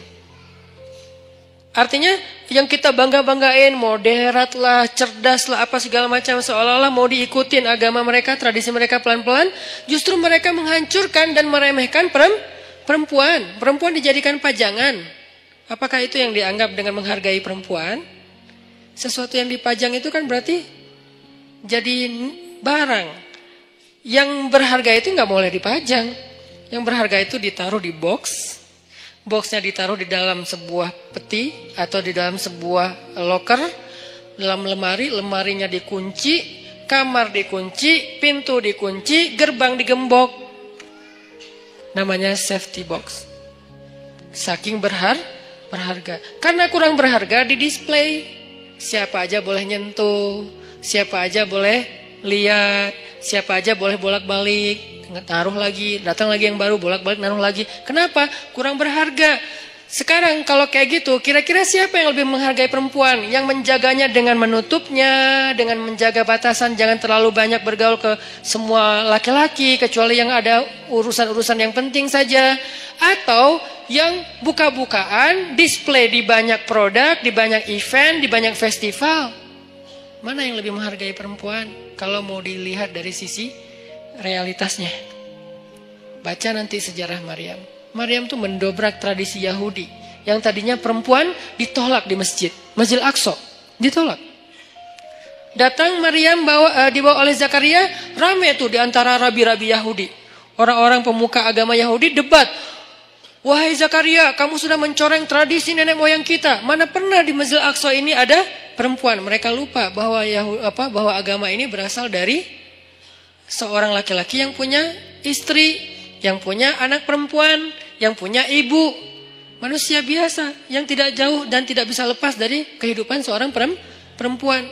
Artinya yang kita bangga-banggain, moderat lah, cerdas lah, apa segala macam, seolah-olah mau diikutin agama mereka, tradisi mereka pelan-pelan, justru mereka menghancurkan dan meremehkan perempuan. Perempuan dijadikan pajangan. Apakah itu yang dianggap dengan menghargai perempuan? Sesuatu yang dipajang itu kan berarti jadi barang. Yang berharga itu nggak boleh dipajang. Yang berharga itu ditaruh di box. Boxnya ditaruh di dalam sebuah peti atau di dalam sebuah loker, dalam lemari, lemarinya dikunci, kamar dikunci, pintu dikunci, gerbang digembok. Namanya safety box. Saking berharga. Karena kurang berharga di display. Siapa aja boleh nyentuh, siapa aja boleh lihat, siapa aja boleh bolak-balik. Taruh lagi, datang lagi yang baru, bolak-balik naruh lagi. Kenapa? Kurang berharga. Sekarang kalau kayak gitu, kira-kira siapa yang lebih menghargai perempuan? Yang menjaganya dengan menutupnya, dengan menjaga batasan, jangan terlalu banyak bergaul ke semua laki-laki, kecuali yang ada urusan-urusan yang penting saja. Atau yang buka-bukaan, display di banyak produk, di banyak event, di banyak festival. Mana yang lebih menghargai perempuan? Kalau mau dilihat dari sisi realitasnya. Baca nanti sejarah Maryam. Maryam tuh mendobrak tradisi Yahudi. Yang tadinya perempuan ditolak di masjid. Masjid Al-Aqsa. Ditolak. Datang Maryam dibawa oleh Zakaria. Rame tuh di antara rabi-rabi Yahudi. Orang-orang pemuka agama Yahudi debat. Wahai Zakaria, kamu sudah mencoreng tradisi nenek moyang kita. Mana pernah di Masjidil Aqsa ini ada perempuan. Mereka lupa bahwa bahwa agama ini berasal dari seorang laki-laki yang punya istri, yang punya anak perempuan, yang punya ibu. Manusia biasa yang tidak jauh dan tidak bisa lepas dari kehidupan seorang perempuan.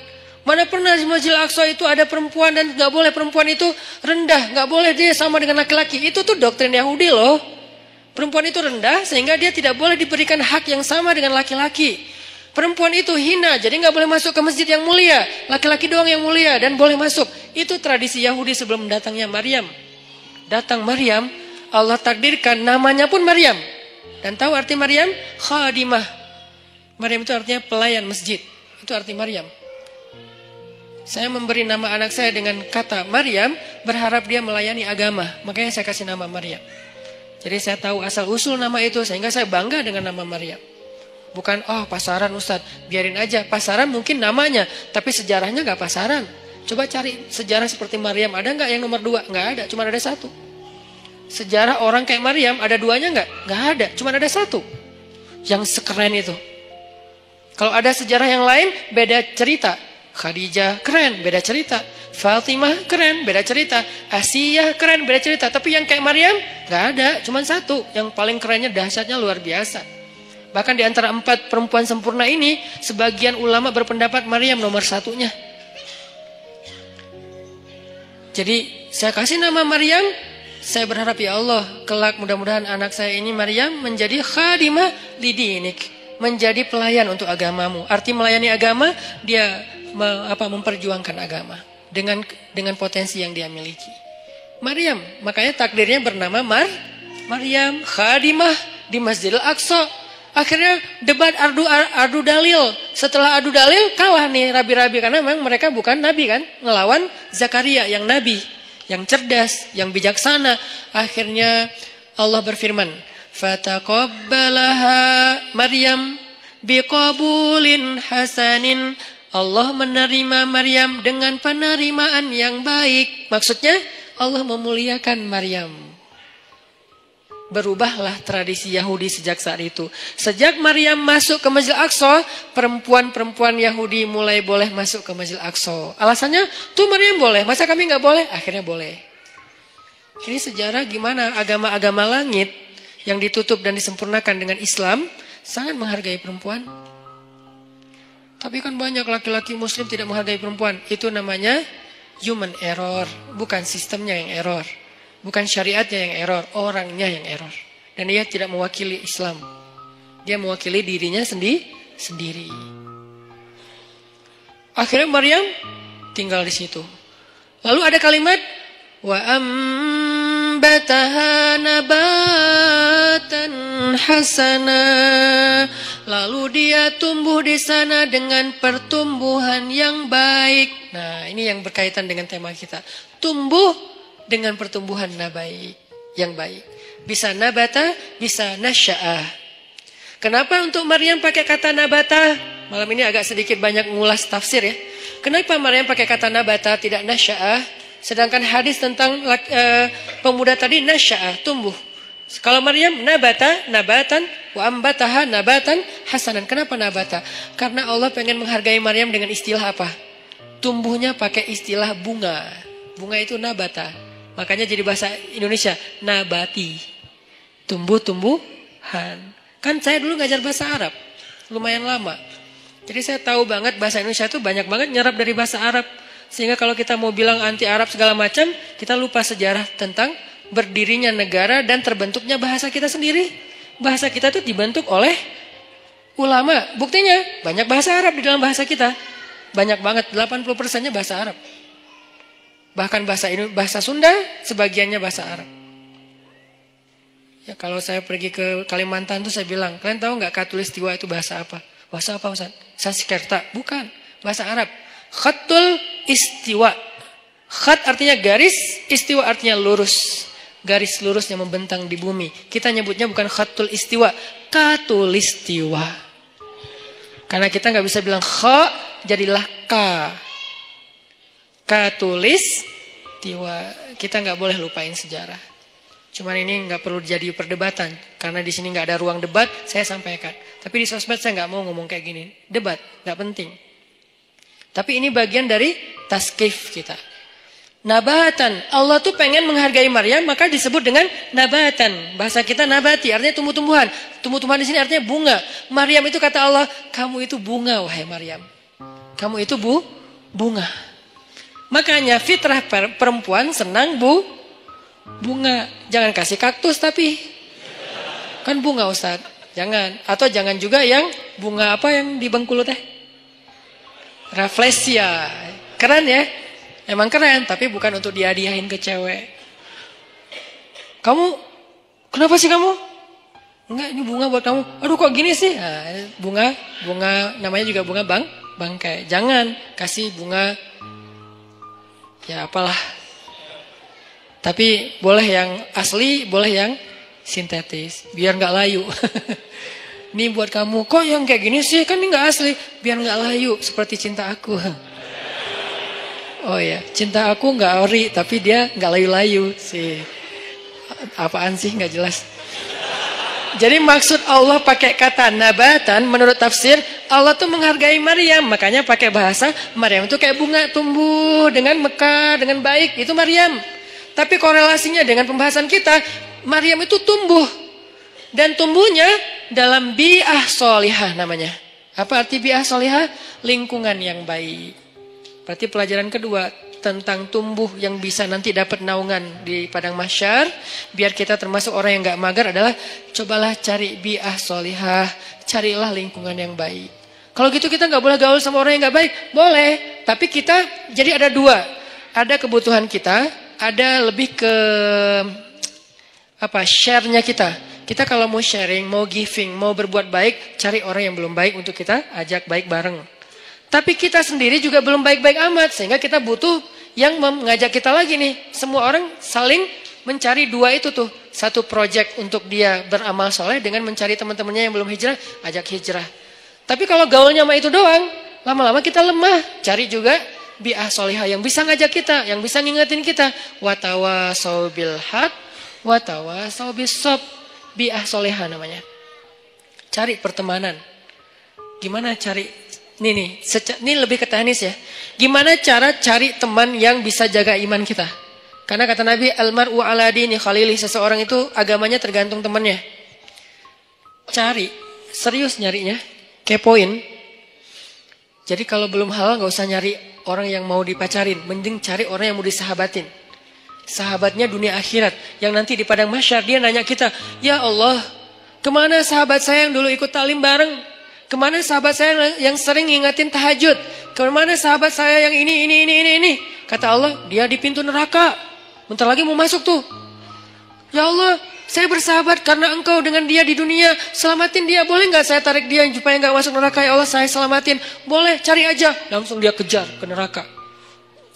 Mana pernah di Masjidil Aqsa itu ada perempuan dan nggak boleh perempuan itu rendah, nggak boleh dia sama dengan laki-laki. Itu tuh doktrin Yahudi loh. Perempuan itu rendah sehingga dia tidak boleh diberikan hak yang sama dengan laki-laki. Perempuan itu hina, jadi nggak boleh masuk ke masjid yang mulia. Laki-laki doang yang mulia dan boleh masuk. Itu tradisi Yahudi sebelum datangnya Maryam. Datang Maryam, Allah takdirkan namanya pun Maryam. Dan tahu arti Maryam? Khadimah. Maryam itu artinya pelayan masjid. Itu arti Maryam. Saya memberi nama anak saya dengan kata Maryam, berharap dia melayani agama. Makanya saya kasih nama Maryam. Jadi saya tahu asal-usul nama itu, sehingga saya bangga dengan nama Maryam. Bukan, oh pasaran Ustadz, biarin aja. Pasaran mungkin namanya, tapi sejarahnya gak pasaran. Coba cari sejarah seperti Maryam, ada gak yang nomor 2? Gak ada, cuma ada 1. Sejarah orang kayak Maryam, ada 2-nya gak? Gak ada, cuma ada 1. Yang sekeren itu. Kalau ada sejarah yang lain, beda cerita. Khadijah keren, beda cerita. Fatimah keren, beda cerita. Asiyah keren, beda cerita. Tapi yang kayak Maryam gak ada, cuma 1. Yang paling kerennya, dahsyatnya luar biasa. Bahkan di antara 4 perempuan sempurna ini, sebagian ulama berpendapat Maryam nomor 1-nya. Jadi saya kasih nama Maryam. Saya berharap ya Allah, kelak mudah-mudahan anak saya ini Maryam menjadi khadimah lidinik, menjadi pelayan untuk agamamu. Arti melayani agama, dia memperjuangkan agama dengan potensi yang dia miliki. Maryam, makanya takdirnya bernama Maryam khadimah di Masjidil Aqsa. Akhirnya debat adu dalil. Setelah adu dalil kalah nih rabi-rabi, karena memang mereka bukan nabi kan, ngelawan Zakaria yang nabi, yang cerdas, yang bijaksana. Akhirnya Allah berfirman, fataqabbalaha Maryam biqabulin hasanin. Allah menerima Maryam dengan penerimaan yang baik. Maksudnya Allah memuliakan Maryam. Berubahlah tradisi Yahudi sejak saat itu. Sejak Maryam masuk ke Masjidil Aqsa, perempuan-perempuan Yahudi mulai boleh masuk ke Masjidil Aqsa. Alasannya, tuh Maryam boleh, masa kami nggak boleh? Akhirnya boleh. Ini sejarah gimana agama-agama langit yang ditutup dan disempurnakan dengan Islam sangat menghargai perempuan. Tapi kan banyak laki-laki muslim tidak menghargai perempuan. Itu namanya human error. Bukan sistemnya yang error. Bukan syariatnya yang error. Orangnya yang error. Dan dia tidak mewakili Islam. Dia mewakili dirinya sendiri. Akhirnya Maryam tinggal di situ. Lalu ada kalimat wa ambataha nabatan hasana. Lalu dia tumbuh di sana dengan pertumbuhan yang baik. Nah, ini yang berkaitan dengan tema kita. Tumbuh dengan pertumbuhan yang baik. Bisa nabata, bisa nasya'ah. Kenapa untuk Maryam pakai kata nabata? Malam ini agak sedikit banyak ngulas tafsir ya. Kenapa Maryam pakai kata nabata, tidak nasya'ah? Sedangkan hadis tentang pemuda tadi nasya'ah, tumbuh. Kalau Maryam nabatan, wa ambataha nabatan hasanan. Kenapa nabata? Karena Allah pengen menghargai Maryam dengan istilah apa? Tumbuhnya pakai istilah bunga. Bunga itu nabata. Makanya jadi bahasa Indonesia nabati. Tumbuh-tumbuhan. Kan saya dulu ngajar bahasa Arab, lumayan lama. Jadi saya tahu banget bahasa Indonesia itu banyak banget nyerap dari bahasa Arab. Sehingga kalau kita mau bilang anti Arab segala macam, kita lupa sejarah tentang berdirinya negara dan terbentuknya bahasa kita sendiri. Bahasa kita itu dibentuk oleh ulama. Buktinya banyak bahasa Arab di dalam bahasa kita. Banyak banget, 80%-nya bahasa Arab. Bahkan bahasa Sunda sebagiannya bahasa Arab. Ya, kalau saya pergi ke Kalimantan tuh saya bilang, kalian tahu nggak Katulistiwa itu bahasa apa? Bahasa apa Ustaz? Sanskerta. Bukan, bahasa Arab. Khatul istiwa. Khat artinya garis, istiwa artinya lurus. Garis lurus yang membentang di bumi. Kita nyebutnya bukan khatul istiwa, katulistiwa. Karena kita nggak bisa bilang kha, jadilah ka. Katulistiwa. Kita nggak boleh lupain sejarah. Cuman ini nggak perlu jadi perdebatan. Karena di sini nggak ada ruang debat, saya sampaikan. Tapi di sosmed saya nggak mau ngomong kayak gini. Debat, nggak penting. Tapi ini bagian dari taskif kita. Nabatan. Allah tuh pengen menghargai Maryam, maka disebut dengan nabatan. Bahasa kita nabati, artinya tumbuh-tumbuhan. Tumbuh-tumbuhan di sini artinya bunga. Maryam itu kata Allah, kamu itu bunga wahai Maryam. Kamu itu bunga. Makanya fitrah perempuan senang bunga. Jangan kasih kaktus tapi kan bunga Ustaz. Jangan. Atau jangan juga yang bunga apa yang di Bengkulu teh? Rafflesia. Keren ya? Emang keren, tapi bukan untuk dihadiahin ke cewek. Kamu, kenapa sih kamu? Enggak, ini bunga buat kamu. Aduh kok gini sih? Nah, bunga namanya juga bunga bangkai. Jangan kasih bunga, ya apalah. Tapi boleh yang asli, boleh yang sintetis. Biar nggak layu. Ini buat kamu. Kok yang kayak gini sih? Kan ini nggak asli. Biar nggak layu, seperti cinta aku. Oh ya, cinta aku nggak ori, tapi dia nggak layu-layu sih. Apaan sih nggak jelas. Jadi maksud Allah pakai kata nabatan, menurut tafsir Allah tuh menghargai Maryam, makanya pakai bahasa Maryam itu kayak bunga tumbuh dengan mekar, dengan baik, itu Maryam. Tapi korelasinya dengan pembahasan kita, Maryam itu tumbuh dan tumbuhnya dalam bi'ah solihah namanya. Apa arti bi'ah solihah? Lingkungan yang baik. Berarti pelajaran kedua tentang tumbuh yang bisa nanti dapat naungan di padang mahsyar, biar kita termasuk orang yang gak mager adalah cobalah cari bi'ah solihah, carilah lingkungan yang baik. Kalau gitu kita gak boleh gaul sama orang yang gak baik, boleh. Tapi kita jadi ada dua, ada kebutuhan kita, ada lebih ke share-nya kita. Kita kalau mau sharing, mau giving, mau berbuat baik, cari orang yang belum baik untuk kita ajak baik bareng. Tapi kita sendiri juga belum baik-baik amat. Sehingga kita butuh yang mengajak kita lagi nih. Semua orang saling mencari dua itu tuh. Satu project untuk dia beramal soleh dengan mencari teman-temannya yang belum hijrah, ajak hijrah. Tapi kalau gaulnya sama itu doang, lama-lama kita lemah. Cari juga bi'ah solihah yang bisa ngajak kita, yang bisa ngingetin kita. Watawasau bil haq, watawasau bis sob. Bi'ah solihah namanya. Cari pertemanan. Gimana cari? Ini lebih ke teknis ya. Gimana cara cari teman yang bisa jaga iman kita? Karena kata Nabi, almar'u ala dini khalili, seseorang itu agamanya tergantung temannya. Cari, serius nyarinya, kepoin. Jadi kalau belum halal gak usah nyari orang yang mau dipacarin, mending cari orang yang mau disahabatin. Sahabatnya dunia akhirat, yang nanti di padang mahsyar dia nanya kita, ya Allah, kemana sahabat saya yang dulu ikut taklim bareng? Kemana sahabat saya yang sering ngingetin tahajud? Kemana sahabat saya yang ini? Kata Allah, dia di pintu neraka. Bentar lagi mau masuk tuh. Ya Allah, saya bersahabat karena engkau dengan dia di dunia. Selamatin dia, boleh gak saya tarik dia supaya gak masuk neraka? Ya Allah, saya selamatin. Boleh, cari aja. Langsung dia kejar ke neraka.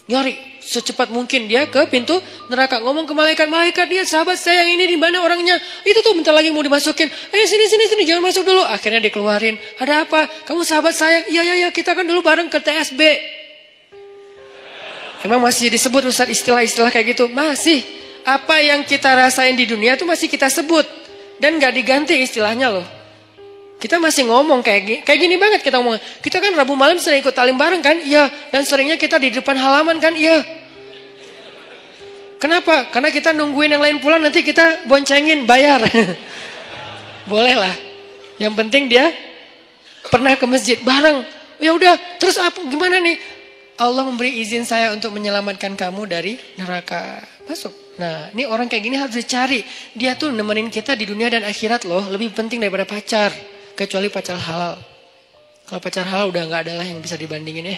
Nyari secepat mungkin dia ke pintu neraka. Ngomong ke malaikat, dia sahabat saya yang ini di mana orangnya? Itu tuh bentar lagi mau dimasukin. Sini, jangan masuk dulu. Akhirnya dikeluarin. Ada apa? Kamu sahabat saya? Iya, kita kan dulu bareng ke TSB. Emang masih disebut Ustaz istilah-istilah kayak gitu? Masih. Apa yang kita rasain di dunia itu masih kita sebut. Dan gak diganti istilahnya loh. Kita masih ngomong kayak gini banget kita ngomong. Kita kan Rabu malam sering ikut taklim bareng kan? Iya. Dan seringnya kita di depan halaman kan? Iya. Kenapa? Karena kita nungguin yang lain pulang, nanti kita boncengin, bayar. Boleh lah. Yang penting dia pernah ke masjid bareng. Ya udah, terus apa? Gimana nih? Allah memberi izin saya untuk menyelamatkan kamu dari neraka. Masuk. Nah, ini orang kayak gini harus dicari. Dia tuh nemenin kita di dunia dan akhirat loh. Lebih penting daripada pacar. Kecuali pacar halal. Kalau pacar halal udah gak ada lah yang bisa dibandingin ya.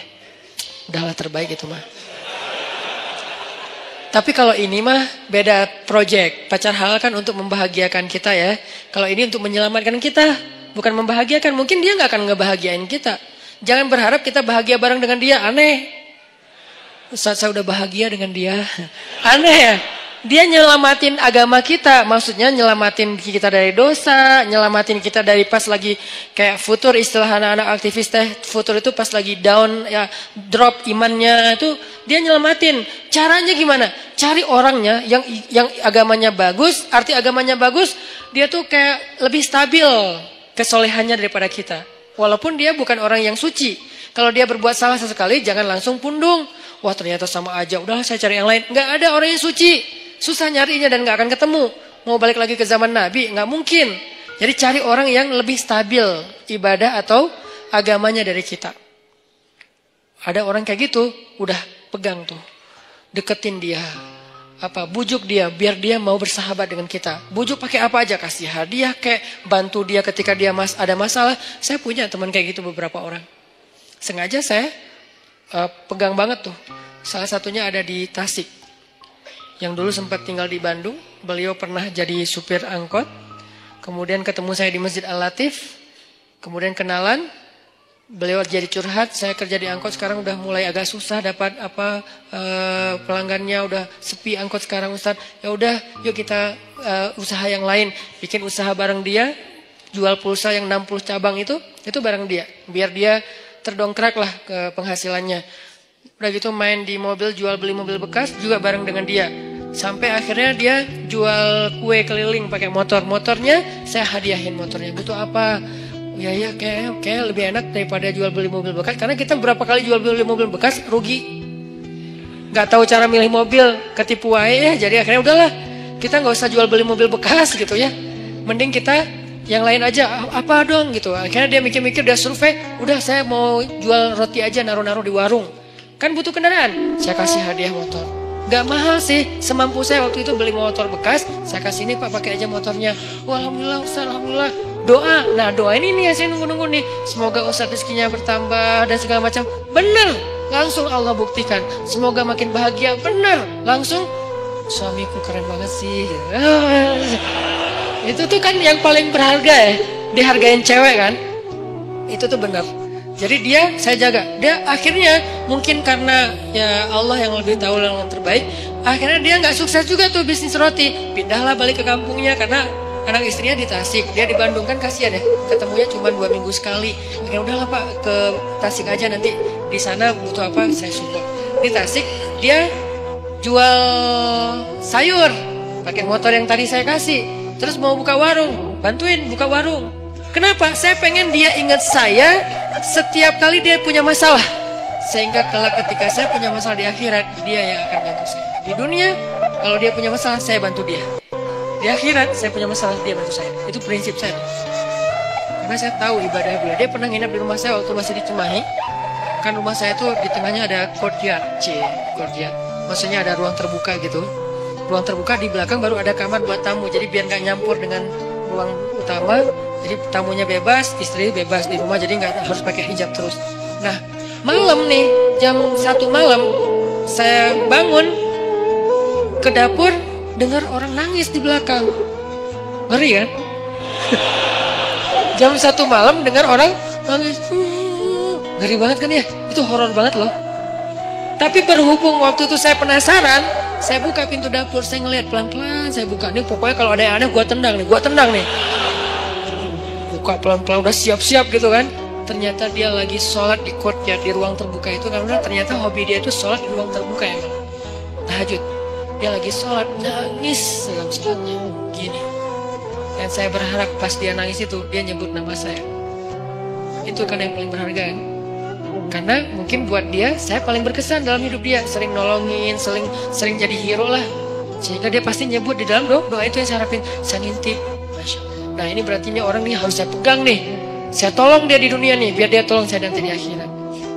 Udahlah terbaik itu mah. Tapi kalau ini mah beda project. Pacar halal kan untuk membahagiakan kita ya. Kalau ini untuk menyelamatkan kita. Bukan membahagiakan. Mungkin dia gak akan ngebahagiain kita. Jangan berharap kita bahagia bareng dengan dia. Aneh. Ustaz, saya udah bahagia dengan dia. Aneh ya. Dia nyelamatin agama kita, maksudnya nyelamatin kita dari dosa, nyelamatin kita dari pas lagi kayak futur, istilah anak-anak aktivis teh, futur itu pas lagi down ya, drop imannya itu dia nyelamatin. Caranya gimana? Cari orangnya yang agamanya bagus, arti agamanya bagus, dia tuh kayak lebih stabil kesolehannya daripada kita. Walaupun dia bukan orang yang suci. Kalau dia berbuat salah sesekali, jangan langsung pundung. Wah ternyata sama aja, udah saya cari yang lain. Nggak ada orang yang suci. Susah nyarinya dan nggak akan ketemu. Mau balik lagi ke zaman Nabi, nggak mungkin. Jadi cari orang yang lebih stabil ibadah atau agamanya dari kita. Ada orang kayak gitu, udah pegang tuh. Deketin dia. Bujuk dia biar dia mau bersahabat dengan kita. Bujuk pakai apa aja, kasih hadiah kayak bantu dia ketika dia ada masalah. Saya punya teman kayak gitu beberapa orang. Sengaja saya pegang banget tuh. Salah satunya ada di Tasik. Yang dulu sempat tinggal di Bandung. Beliau pernah jadi supir angkot. Kemudian ketemu saya di Masjid Al-Latif. Kemudian kenalan. Beliau jadi curhat. Saya kerja di angkot sekarang udah mulai agak susah dapat pelanggannya, udah sepi angkot sekarang Ustaz. Ya udah, yuk kita usaha yang lain. Bikin usaha bareng dia. Jual pulsa yang 60 cabang itu bareng dia. Biar dia terdongkrak lah ke penghasilannya. Udah gitu main di mobil, jual beli mobil bekas juga bareng dengan dia. Sampai akhirnya dia jual kue keliling pakai motor. Motornya saya hadiahin motornya. Butuh apa? Ya kayak lebih enak daripada jual beli mobil bekas. Karena kita berapa kali jual beli mobil bekas rugi. Gak tahu cara milih mobil, ketipu aja ya. Jadi akhirnya udahlah, kita gak usah jual beli mobil bekas gitu ya. Mending kita yang lain aja, apa dong gitu. Akhirnya dia mikir-mikir, dia survei. Udah saya mau jual roti aja, naruh-naruh di warung. Kan butuh kendaraan. Saya kasih hadiah motor. Gak mahal sih, semampu saya waktu itu beli motor bekas. Saya kasih ini Pak, pakai aja motornya. Wah, alhamdulillah Ustaz, alhamdulillah. Doa, nah doa ini nih yang saya nunggu-nunggu nih. Semoga Ustaz rezekinya bertambah dan segala macam. Bener, langsung Allah buktikan. Semoga makin bahagia, bener. Langsung, suamiku keren banget sih. Itu tuh kan yang paling berharga ya. Dihargain cewek kan. Itu tuh bener. Jadi dia saya jaga. Dia akhirnya mungkin karena ya Allah yang lebih tahu yang terbaik. Akhirnya dia nggak sukses juga tuh bisnis roti. Pindahlah balik ke kampungnya karena anak istrinya di Tasik. Dia di Bandung kan kasihan ya. Ketemunya cuma 2 minggu sekali. Akhirnya udahlah Pak ke Tasik aja, nanti di sana butuh apa saya support. Di Tasik dia jual sayur pakai motor yang tadi saya kasih. Terus mau buka warung, bantuin buka warung. Kenapa? Saya pengen dia ingat saya setiap kali dia punya masalah. Sehingga kelak ketika saya punya masalah di akhirat, dia yang akan bantu saya. Di dunia, kalau dia punya masalah, saya bantu dia. Di akhirat, saya punya masalah, dia bantu saya. Itu prinsip saya. Karena saya tahu ibadah beliau. Dia pernah nginap di rumah saya waktu masih di Cimahi. Kan rumah saya tuh di tengahnya ada courtyard. Courtyard. Maksudnya ada ruang terbuka gitu. Ruang terbuka, di belakang baru ada kamar buat tamu. Jadi biar nggak nyampur dengan ruang utama. Jadi tamunya bebas, istri bebas di rumah, jadi nggak harus pakai hijab terus. Nah, malam nih, jam 1 malam, saya bangun ke dapur, dengar orang nangis di belakang. Ngeri kan? Jam 1 malam dengar orang nangis. Ngeri banget kan ya? Itu horor banget loh. Tapi berhubung waktu itu saya penasaran, saya buka pintu dapur, saya ngeliat pelan-pelan, saya buka. Nih pokoknya kalau ada yang aneh, gua tendang nih. Buka pelan-pelan, udah siap-siap gitu kan. Ternyata dia lagi sholat di courtyard, di ruang terbuka itu. Karena ternyata hobi dia itu sholat di ruang terbuka ya. Tahajud. Dia lagi sholat, nangis dalam sholatnya. Gini. Dan saya berharap pas dia nangis itu, dia nyebut nama saya. Itu kan yang paling berharga kan. Karena mungkin buat dia, saya paling berkesan dalam hidup dia. Sering nolongin, sering jadi hero lah. Sehingga dia pasti nyebut di dalam doa itu yang saya harapin. Saya ngintip. Masya Allah. Nah ini berarti ini orang nih harus saya pegang nih. Saya tolong dia di dunia nih, biar dia tolong saya nanti di akhirat.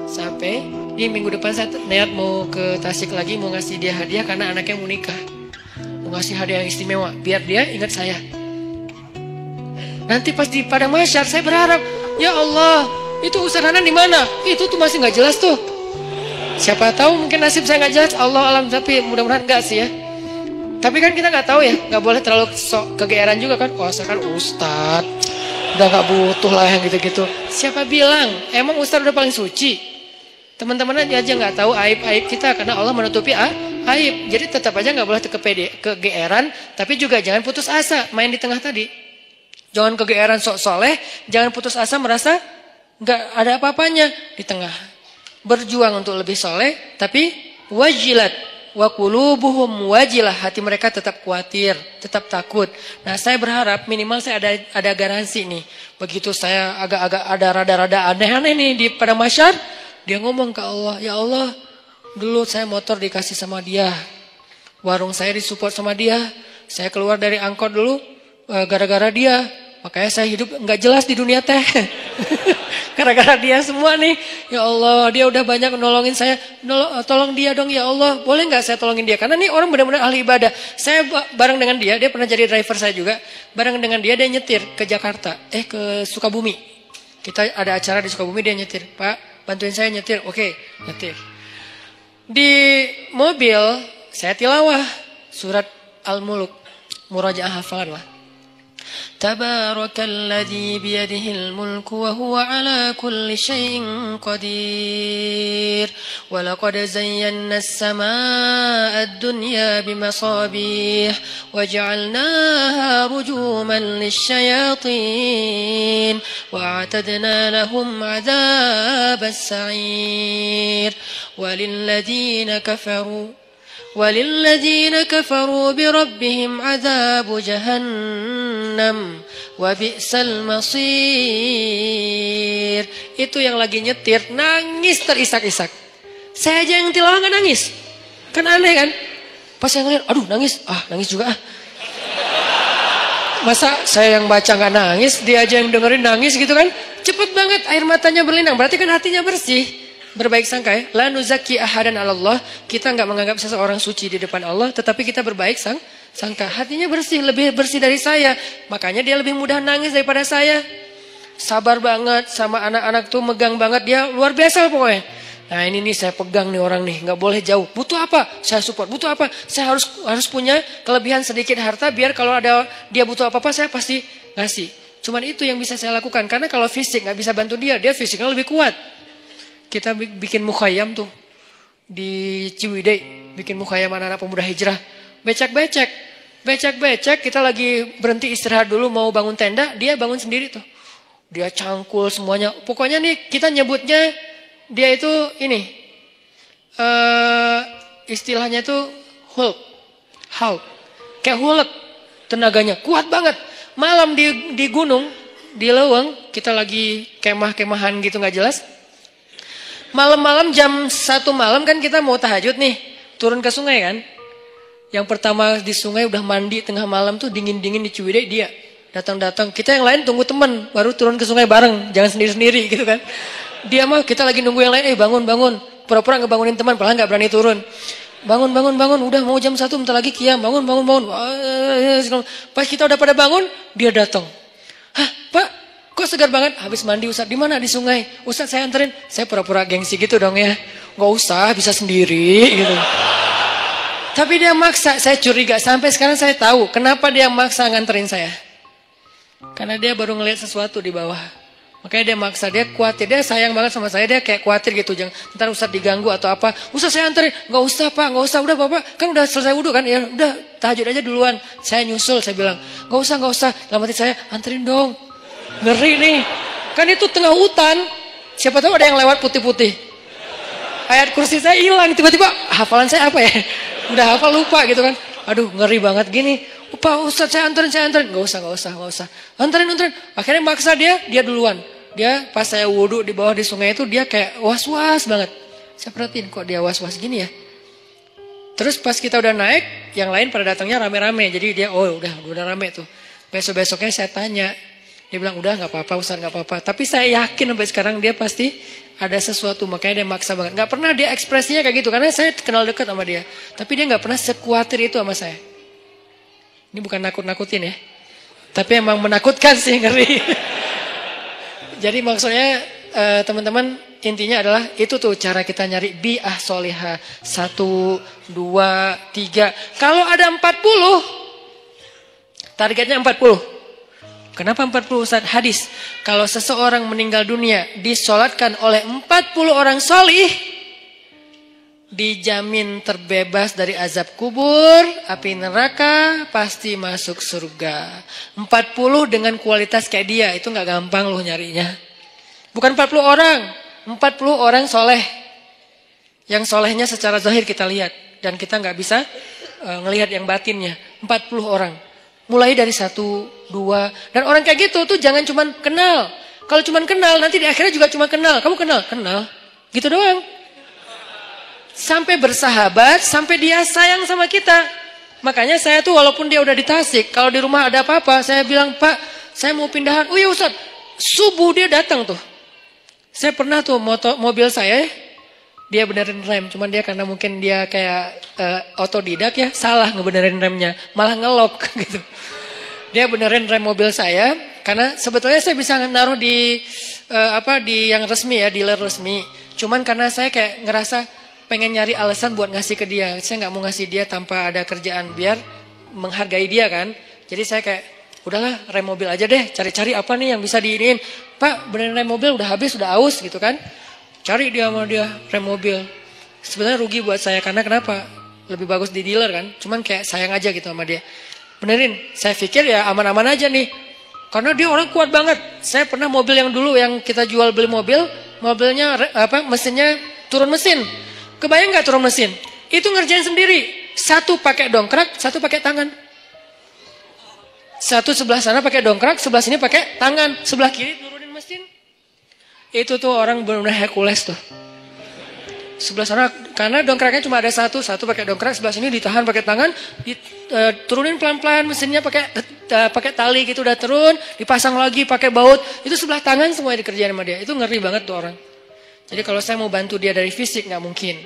Sampai di minggu depan saya niat mau ke Tasik lagi, mau ngasih dia hadiah karena anaknya mau nikah. Mau ngasih hadiah yang istimewa, biar dia ingat saya. Nanti pas di padang mahsyar saya berharap, ya Allah, itu Ustaz Hanan di mana? Itu tuh masih nggak jelas tuh. Siapa tahu mungkin nasib saya nggak jelas, Allah alam, tapi mudah-mudahan enggak sih ya. Tapi kan kita nggak tahu ya, nggak boleh terlalu sok kegeeran juga kan. Oh saya kan Ustadz, udah nggak butuh lah yang gitu-gitu. Siapa bilang? Emang Ustadz udah paling suci? Teman-teman aja nggak tahu aib-aib kita karena Allah menutupi aib. Jadi tetap aja nggak boleh kegeeran, tapi juga jangan putus asa main di tengah tadi. Jangan kegeeran sok soleh, jangan putus asa merasa nggak ada apa-apanya di tengah. Berjuang untuk lebih soleh, tapi wajilat wa qulubuhum wajilah, hati mereka tetap khawatir, tetap takut. Nah, saya berharap minimal saya ada garansi nih. Begitu saya agak-agak ada rada-rada aneh-aneh nih pada masyar, dia ngomong ke Allah, ya Allah, dulu saya motor dikasih sama dia, warung saya disupport sama dia, saya keluar dari angkot dulu gara-gara dia, makanya saya hidup nggak jelas di dunia teh. Gara-gara dia semua nih. Ya Allah, dia udah banyak nolongin saya. Tolong dia dong ya Allah. Boleh nggak saya tolongin dia? Karena nih orang benar-benar ahli ibadah. Saya bareng dengan dia pernah jadi driver saya juga. Bareng dengan dia nyetir ke Jakarta. Ke Sukabumi. Kita ada acara di Sukabumi, dia nyetir. Pak, bantuin saya nyetir. Oke, nyetir. Di mobil, saya tilawah surat Al-Muluk. Murajaah hafalan lah. Tabarakalladzi biyadihil mulku wa huwa ala kulli syai'in qadir. Wa laqad zayyana as-samaa'a ad-dunya bimasabih wa ja'alnaha rujuman lisyayatin wa a'tadna lahum 'adzabas sa'ir. وللذين كفروا بربهم عذاب جهنم وبئس المصير. Itu yang lagi nyetir nangis terisak-isak. Saya aja yang tilawah nggak nangis. Kan aneh kan? Pas yang lihat, aduh nangis juga. Masa saya yang baca nggak nangis, dia aja yang dengerin nangis gitu kan? Cepet banget air matanya berlinang. Berarti kan hatinya bersih. Berbaik sangka ya. La nuzaki ahadan ala Allah. Kita nggak menganggap seseorang suci di depan Allah, tetapi kita berbaik sangka. Hatinya bersih, lebih bersih dari saya. Makanya dia lebih mudah nangis daripada saya. Sabar banget sama anak-anak tuh, megang banget, dia luar biasa pokoknya. Nah ini nih saya pegang nih orang nih, nggak boleh jauh. Butuh apa? Saya support. Butuh apa? Saya harus punya kelebihan sedikit harta, biar kalau ada dia butuh apa-apa saya pasti ngasih. Cuman itu yang bisa saya lakukan. Karena kalau fisik nggak bisa bantu dia fisiknya lebih kuat. Kita bikin mukhayyam tuh di Ciwidey, bikin mukhayyam anak-anak pemuda hijrah. Becek-becek, kita lagi berhenti istirahat dulu mau bangun tenda, dia bangun sendiri tuh. Dia cangkul semuanya. Pokoknya nih kita nyebutnya dia itu ini istilahnya tuh Hulk. Kayak Hulk, tenaganya kuat banget. Malam di gunung, di leweng, kita lagi kemah-kemahan gitu nggak jelas. Malam-malam jam 1 malam kan kita mau tahajud nih. Turun ke sungai kan. Yang pertama di sungai udah mandi tengah malam tuh dingin-dingin di Ciwidey dia. Datang-datang. Kita yang lain tunggu teman. Baru turun ke sungai bareng. Jangan sendiri-sendiri gitu kan. Dia mah kita lagi nunggu yang lain. Bangun. Pura-pura ngebangunin teman. Padahal gak berani turun. Bangun. Udah mau jam 1 bentar lagi qiyam. Bangun. Pas kita udah pada bangun. Dia datang. Hah Pak? Kok segar banget? Habis mandi Ustaz. Di mana? Di sungai. Ustaz saya anterin. Saya pura-pura gengsi gitu dong ya. Gak usah, bisa sendiri gitu. Tapi dia maksa. Saya curiga. Sampai sekarang saya tahu kenapa dia maksa nganterin saya. Karena dia baru ngelihat sesuatu di bawah. Makanya dia maksa. Dia khawatir. Dia sayang banget sama saya. Dia kayak khawatir gitu. Jangan ntar Ustaz diganggu atau apa. Ustaz saya anterin. Gak usah Pak. Gak usah. Udah Bapak. Kan udah selesai wudhu kan. Ya udah tahajud aja duluan. Saya nyusul. Saya bilang. Gak usah. Dalam hati saya. Anterin dong. Ngeri nih. Kan itu tengah hutan. Siapa tahu ada yang lewat putih-putih. Ayat kursi saya hilang. Tiba-tiba hafalan saya apa ya. Udah hafal lupa gitu kan. Aduh ngeri banget gini. Pak Ustaz saya anterin. Gak usah. Anterin. Akhirnya maksa dia duluan. Dia pas saya wudhu di bawah di sungai itu. Dia kayak was-was banget. Saya perhatiin kok dia was-was gini ya. Terus pas kita udah naik. Yang lain pada datangnya rame-rame. Jadi dia udah rame tuh. Besok-besoknya saya tanya. Dia bilang udah gak apa-apa Ustaz gak apa-apa. Tapi saya yakin sampai sekarang dia pasti ada sesuatu. Makanya dia maksa banget. Gak pernah dia ekspresinya kayak gitu. Karena saya kenal dekat sama dia. Tapi dia gak pernah sekuatir itu sama saya. Ini bukan nakut-nakutin ya. Tapi emang menakutkan sih, ngeri. Jadi maksudnya teman-teman intinya adalah itu tuh cara kita nyari bi'ah solihah. 1, 2, 3. Kalau ada 40 targetnya 40. Kenapa 40 Ustaz? Hadis. Kalau seseorang meninggal dunia disolatkan oleh 40 orang solih, dijamin terbebas dari azab kubur, api neraka, pasti masuk surga. 40 dengan kualitas kayak dia, itu gak gampang loh nyarinya. Bukan 40 orang, 40 orang soleh. Yang solehnya secara zahir kita lihat. Dan kita gak bisa ngelihat yang batinnya. 40 orang. Mulai dari 1, 2. Dan orang kayak gitu tuh jangan cuman kenal. Kalau cuman kenal, nanti di akhirnya juga cuma kenal. Kamu kenal? Kenal. Gitu doang. Sampai bersahabat, sampai dia sayang sama kita. Makanya saya tuh walaupun dia udah di Tasik, kalau di rumah ada apa-apa, saya bilang, Pak, saya mau pindahan. Oh iya Ustaz, subuh dia datang tuh. Saya pernah tuh mobil saya, dia benerin rem. Cuman dia karena mungkin dia kayak otodidak ya, salah ngebenerin remnya. Malah ngelok gitu. Dia benerin rem mobil saya, karena sebetulnya saya bisa naruh di di yang resmi ya, dealer resmi. Cuman karena saya kayak ngerasa pengen nyari alasan buat ngasih ke dia. Saya nggak mau ngasih dia tanpa ada kerjaan biar menghargai dia kan. Jadi saya kayak udahlah rem mobil aja deh. Cari-cari apa nih yang bisa diinin. Pak benerin rem mobil udah habis udah aus gitu kan. Cari dia sama dia rem mobil. Sebenarnya rugi buat saya karena kenapa? Lebih bagus di dealer kan. Cuman kayak sayang aja gitu sama dia. Benerin. Saya pikir ya aman-aman aja nih. Karena dia orang kuat banget. Saya pernah mobil yang dulu yang kita jual beli mobil. Mobilnya mesinnya turun mesin. Kebayang gak turun mesin? Itu ngerjain sendiri. Satu pakai dongkrak, satu pakai tangan. Satu sebelah sana pakai dongkrak, sebelah sini pakai tangan. Sebelah kiri turunin mesin. Itu tuh orang benar-benar Hercules tuh. Sebelah sana, karena dongkraknya cuma ada satu pakai dongkrak, sebelah sini ditahan pakai tangan, turunin pelan-pelan mesinnya pakai tali gitu udah turun, dipasang lagi pakai baut. Itu sebelah tangan semua dikerjain sama dia. Itu ngeri banget tuh orang. Jadi kalau saya mau bantu dia dari fisik nggak mungkin.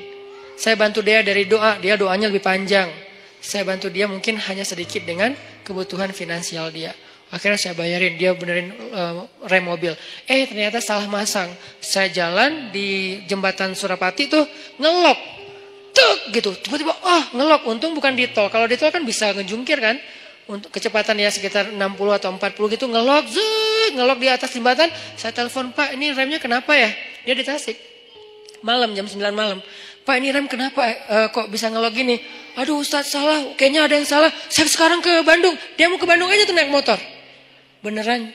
Saya bantu dia dari doa, dia doanya lebih panjang. Saya bantu dia mungkin hanya sedikit dengan kebutuhan finansial dia. Akhirnya saya bayarin, dia benerin rem mobil. Ternyata salah masang. Saya jalan di jembatan Surapati tuh ngelok. Tuk gitu, tiba-tiba ngelok. Untung bukan di tol. Kalau di tol kan bisa ngejungkir kan. Untuk kecepatan ya sekitar 60 atau 40 gitu ngelok. Ngelok di atas jembatan. Saya telepon, Pak ini remnya kenapa ya? Dia di Tasik. Malam jam 9 malam. Pak ini rem kenapa kok bisa ngelok gini? Aduh Ustaz salah, kayaknya ada yang salah. Saya sekarang ke Bandung. Dia mau ke Bandung aja tuh naik motor. Beneran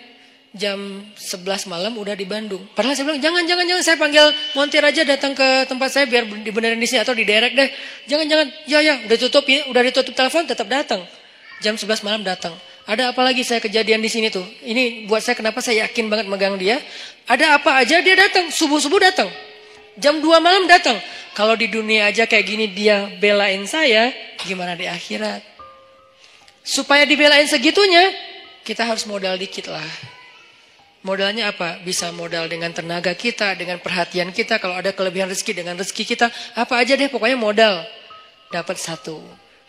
jam 11 malam udah di Bandung. Padahal saya bilang jangan saya panggil montir aja datang ke tempat saya biar dibenerin di sini atau di direct deh. Jangan. Ya udah ditutup telepon tetap datang. Jam 11 malam datang. Ada apa lagi saya kejadian di sini tuh. Ini buat saya kenapa saya yakin banget megang dia. Ada apa aja dia datang. Subuh-subuh datang. Jam 2 malam datang. Kalau di dunia aja kayak gini dia belain saya. Gimana di akhirat. Supaya dibelain segitunya. Kita harus modal dikit lah. Modalnya apa? Bisa modal dengan tenaga kita. Dengan perhatian kita. Kalau ada kelebihan rezeki dengan rezeki kita. Apa aja deh pokoknya modal. Dapat 1.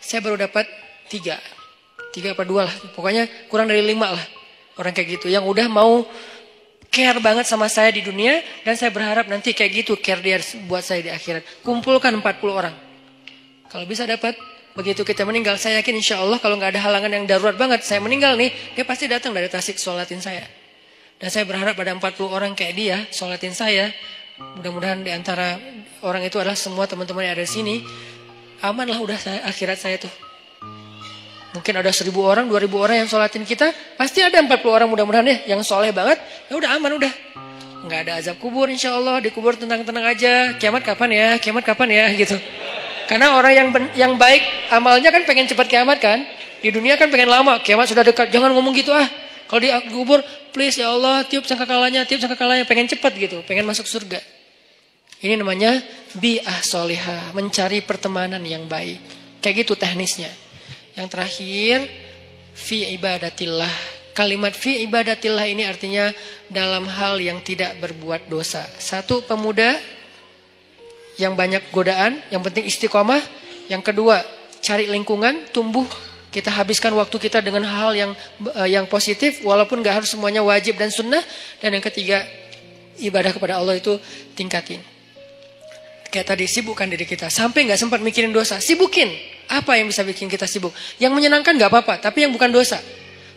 Saya baru dapat 3 apa 2 lah. Pokoknya kurang dari 5 lah. Orang kayak gitu. Yang udah mau care banget sama saya di dunia. Dan saya berharap nanti kayak gitu care dia buat saya di akhirat. Kumpulkan 40 orang. Kalau bisa dapat. Begitu kita meninggal. Saya yakin insya Allah kalau gak ada halangan yang darurat banget. Saya meninggal nih. Dia pasti datang dari Tasik sholatin saya. Dan saya berharap ada 40 orang kayak dia. Sholatin saya. Mudah-mudahan di antara orang itu adalah semua teman-teman yang ada di sini. Aman lah udah akhirat saya tuh. Mungkin ada 1000 orang, 2000 orang yang sholatin kita. Pasti ada 40 orang mudah-mudahan ya. Yang soleh banget. Ya udah aman udah. Nggak ada azab kubur insya Allah. Dikubur tenang-tenang aja. Kiamat kapan ya? Kiamat kapan ya? Gitu. Karena orang yang baik amalnya kan pengen cepat kiamat kan. Di dunia kan pengen lama. Kiamat sudah dekat. Jangan ngomong gitu ah. Kalau dikubur, please ya Allah. Tiup sangkakalanya. Pengen cepat gitu. Pengen masuk surga. Ini namanya bi'ah solihah. Mencari pertemanan yang baik. Kayak gitu teknisnya. Yang terakhir, fi ibadatillah. Kalimat fi ibadatillah ini artinya dalam hal yang tidak berbuat dosa. 1, pemuda yang banyak godaan, yang penting istiqomah. Yang kedua, cari lingkungan, tumbuh. Kita habiskan waktu kita dengan hal yang positif, walaupun gak harus semuanya wajib dan sunnah. Dan yang ketiga, ibadah kepada Allah itu tingkatin. Kayak tadi, sibukkan diri kita. Sampai gak sempat mikirin dosa, sibukin. Apa yang bisa bikin kita sibuk? Yang menyenangkan gak apa-apa, tapi yang bukan dosa.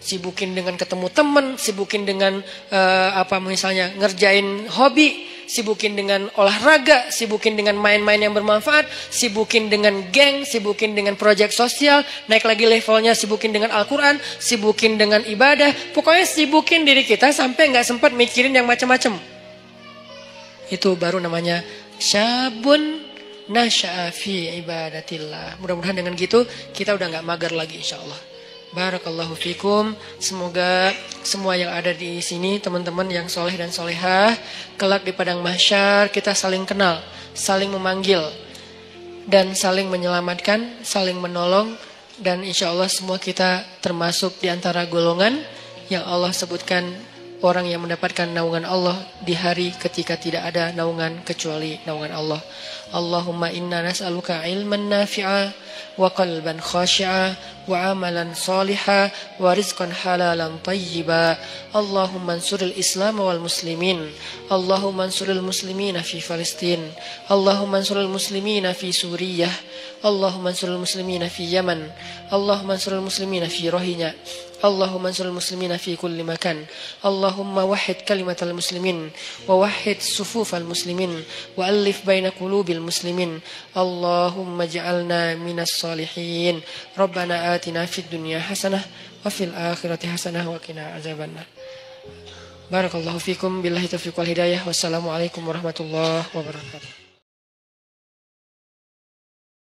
sibukin dengan ketemu teman, sibukin dengan misalnya ngerjain hobi, sibukin dengan olahraga, sibukin dengan main-main yang bermanfaat, sibukin dengan geng, sibukin dengan proyek sosial, naik lagi levelnya sibukin dengan Al-Quran, sibukin dengan ibadah. Pokoknya sibukin diri kita sampai nggak sempat mikirin yang macam-macam. Itu baru namanya syabun nasya'a fi ibadatillah. Mudah-mudahan dengan gitu kita udah nggak mager lagi insyaallah. Barakallahu fikum. Semoga semua yang ada di sini teman-teman yang soleh dan solehah, kelak di padang mahsyar kita saling kenal, saling memanggil dan saling menyelamatkan, saling menolong, dan insyaallah semua kita termasuk di antara golongan yang Allah sebutkan orang yang mendapatkan naungan Allah di hari ketika tidak ada naungan kecuali naungan Allah. Allahumma inna nas'aluka ilman nafi'a wa qalban khashi'a wa amalan saliha wa rizqan halalan tayyiba. Allahumma ansuril Islam wal muslimin. Allahumma ansuril muslimina fi Palestin. Allahumma ansuril muslimina fi Suriah. Allahumma ansuril muslimina fi Yaman. Allahumma ansuril muslimina fi Rohingya. Allahumma ansuril muslimina fi kulli makan. Allahumma wahhid kalimatal muslimin wa wahhid sufufal muslimin wa alif baina qulubil muslimin. Allahumma ja'alna minas salihin. Rabbana atina fid dunya hasanah wa fil akhirati hasanah wa qina azabannar. Barakallahu fikum, billahi taufiq wal hidayah. Wassalamualaikum warahmatullahi wabarakatuh.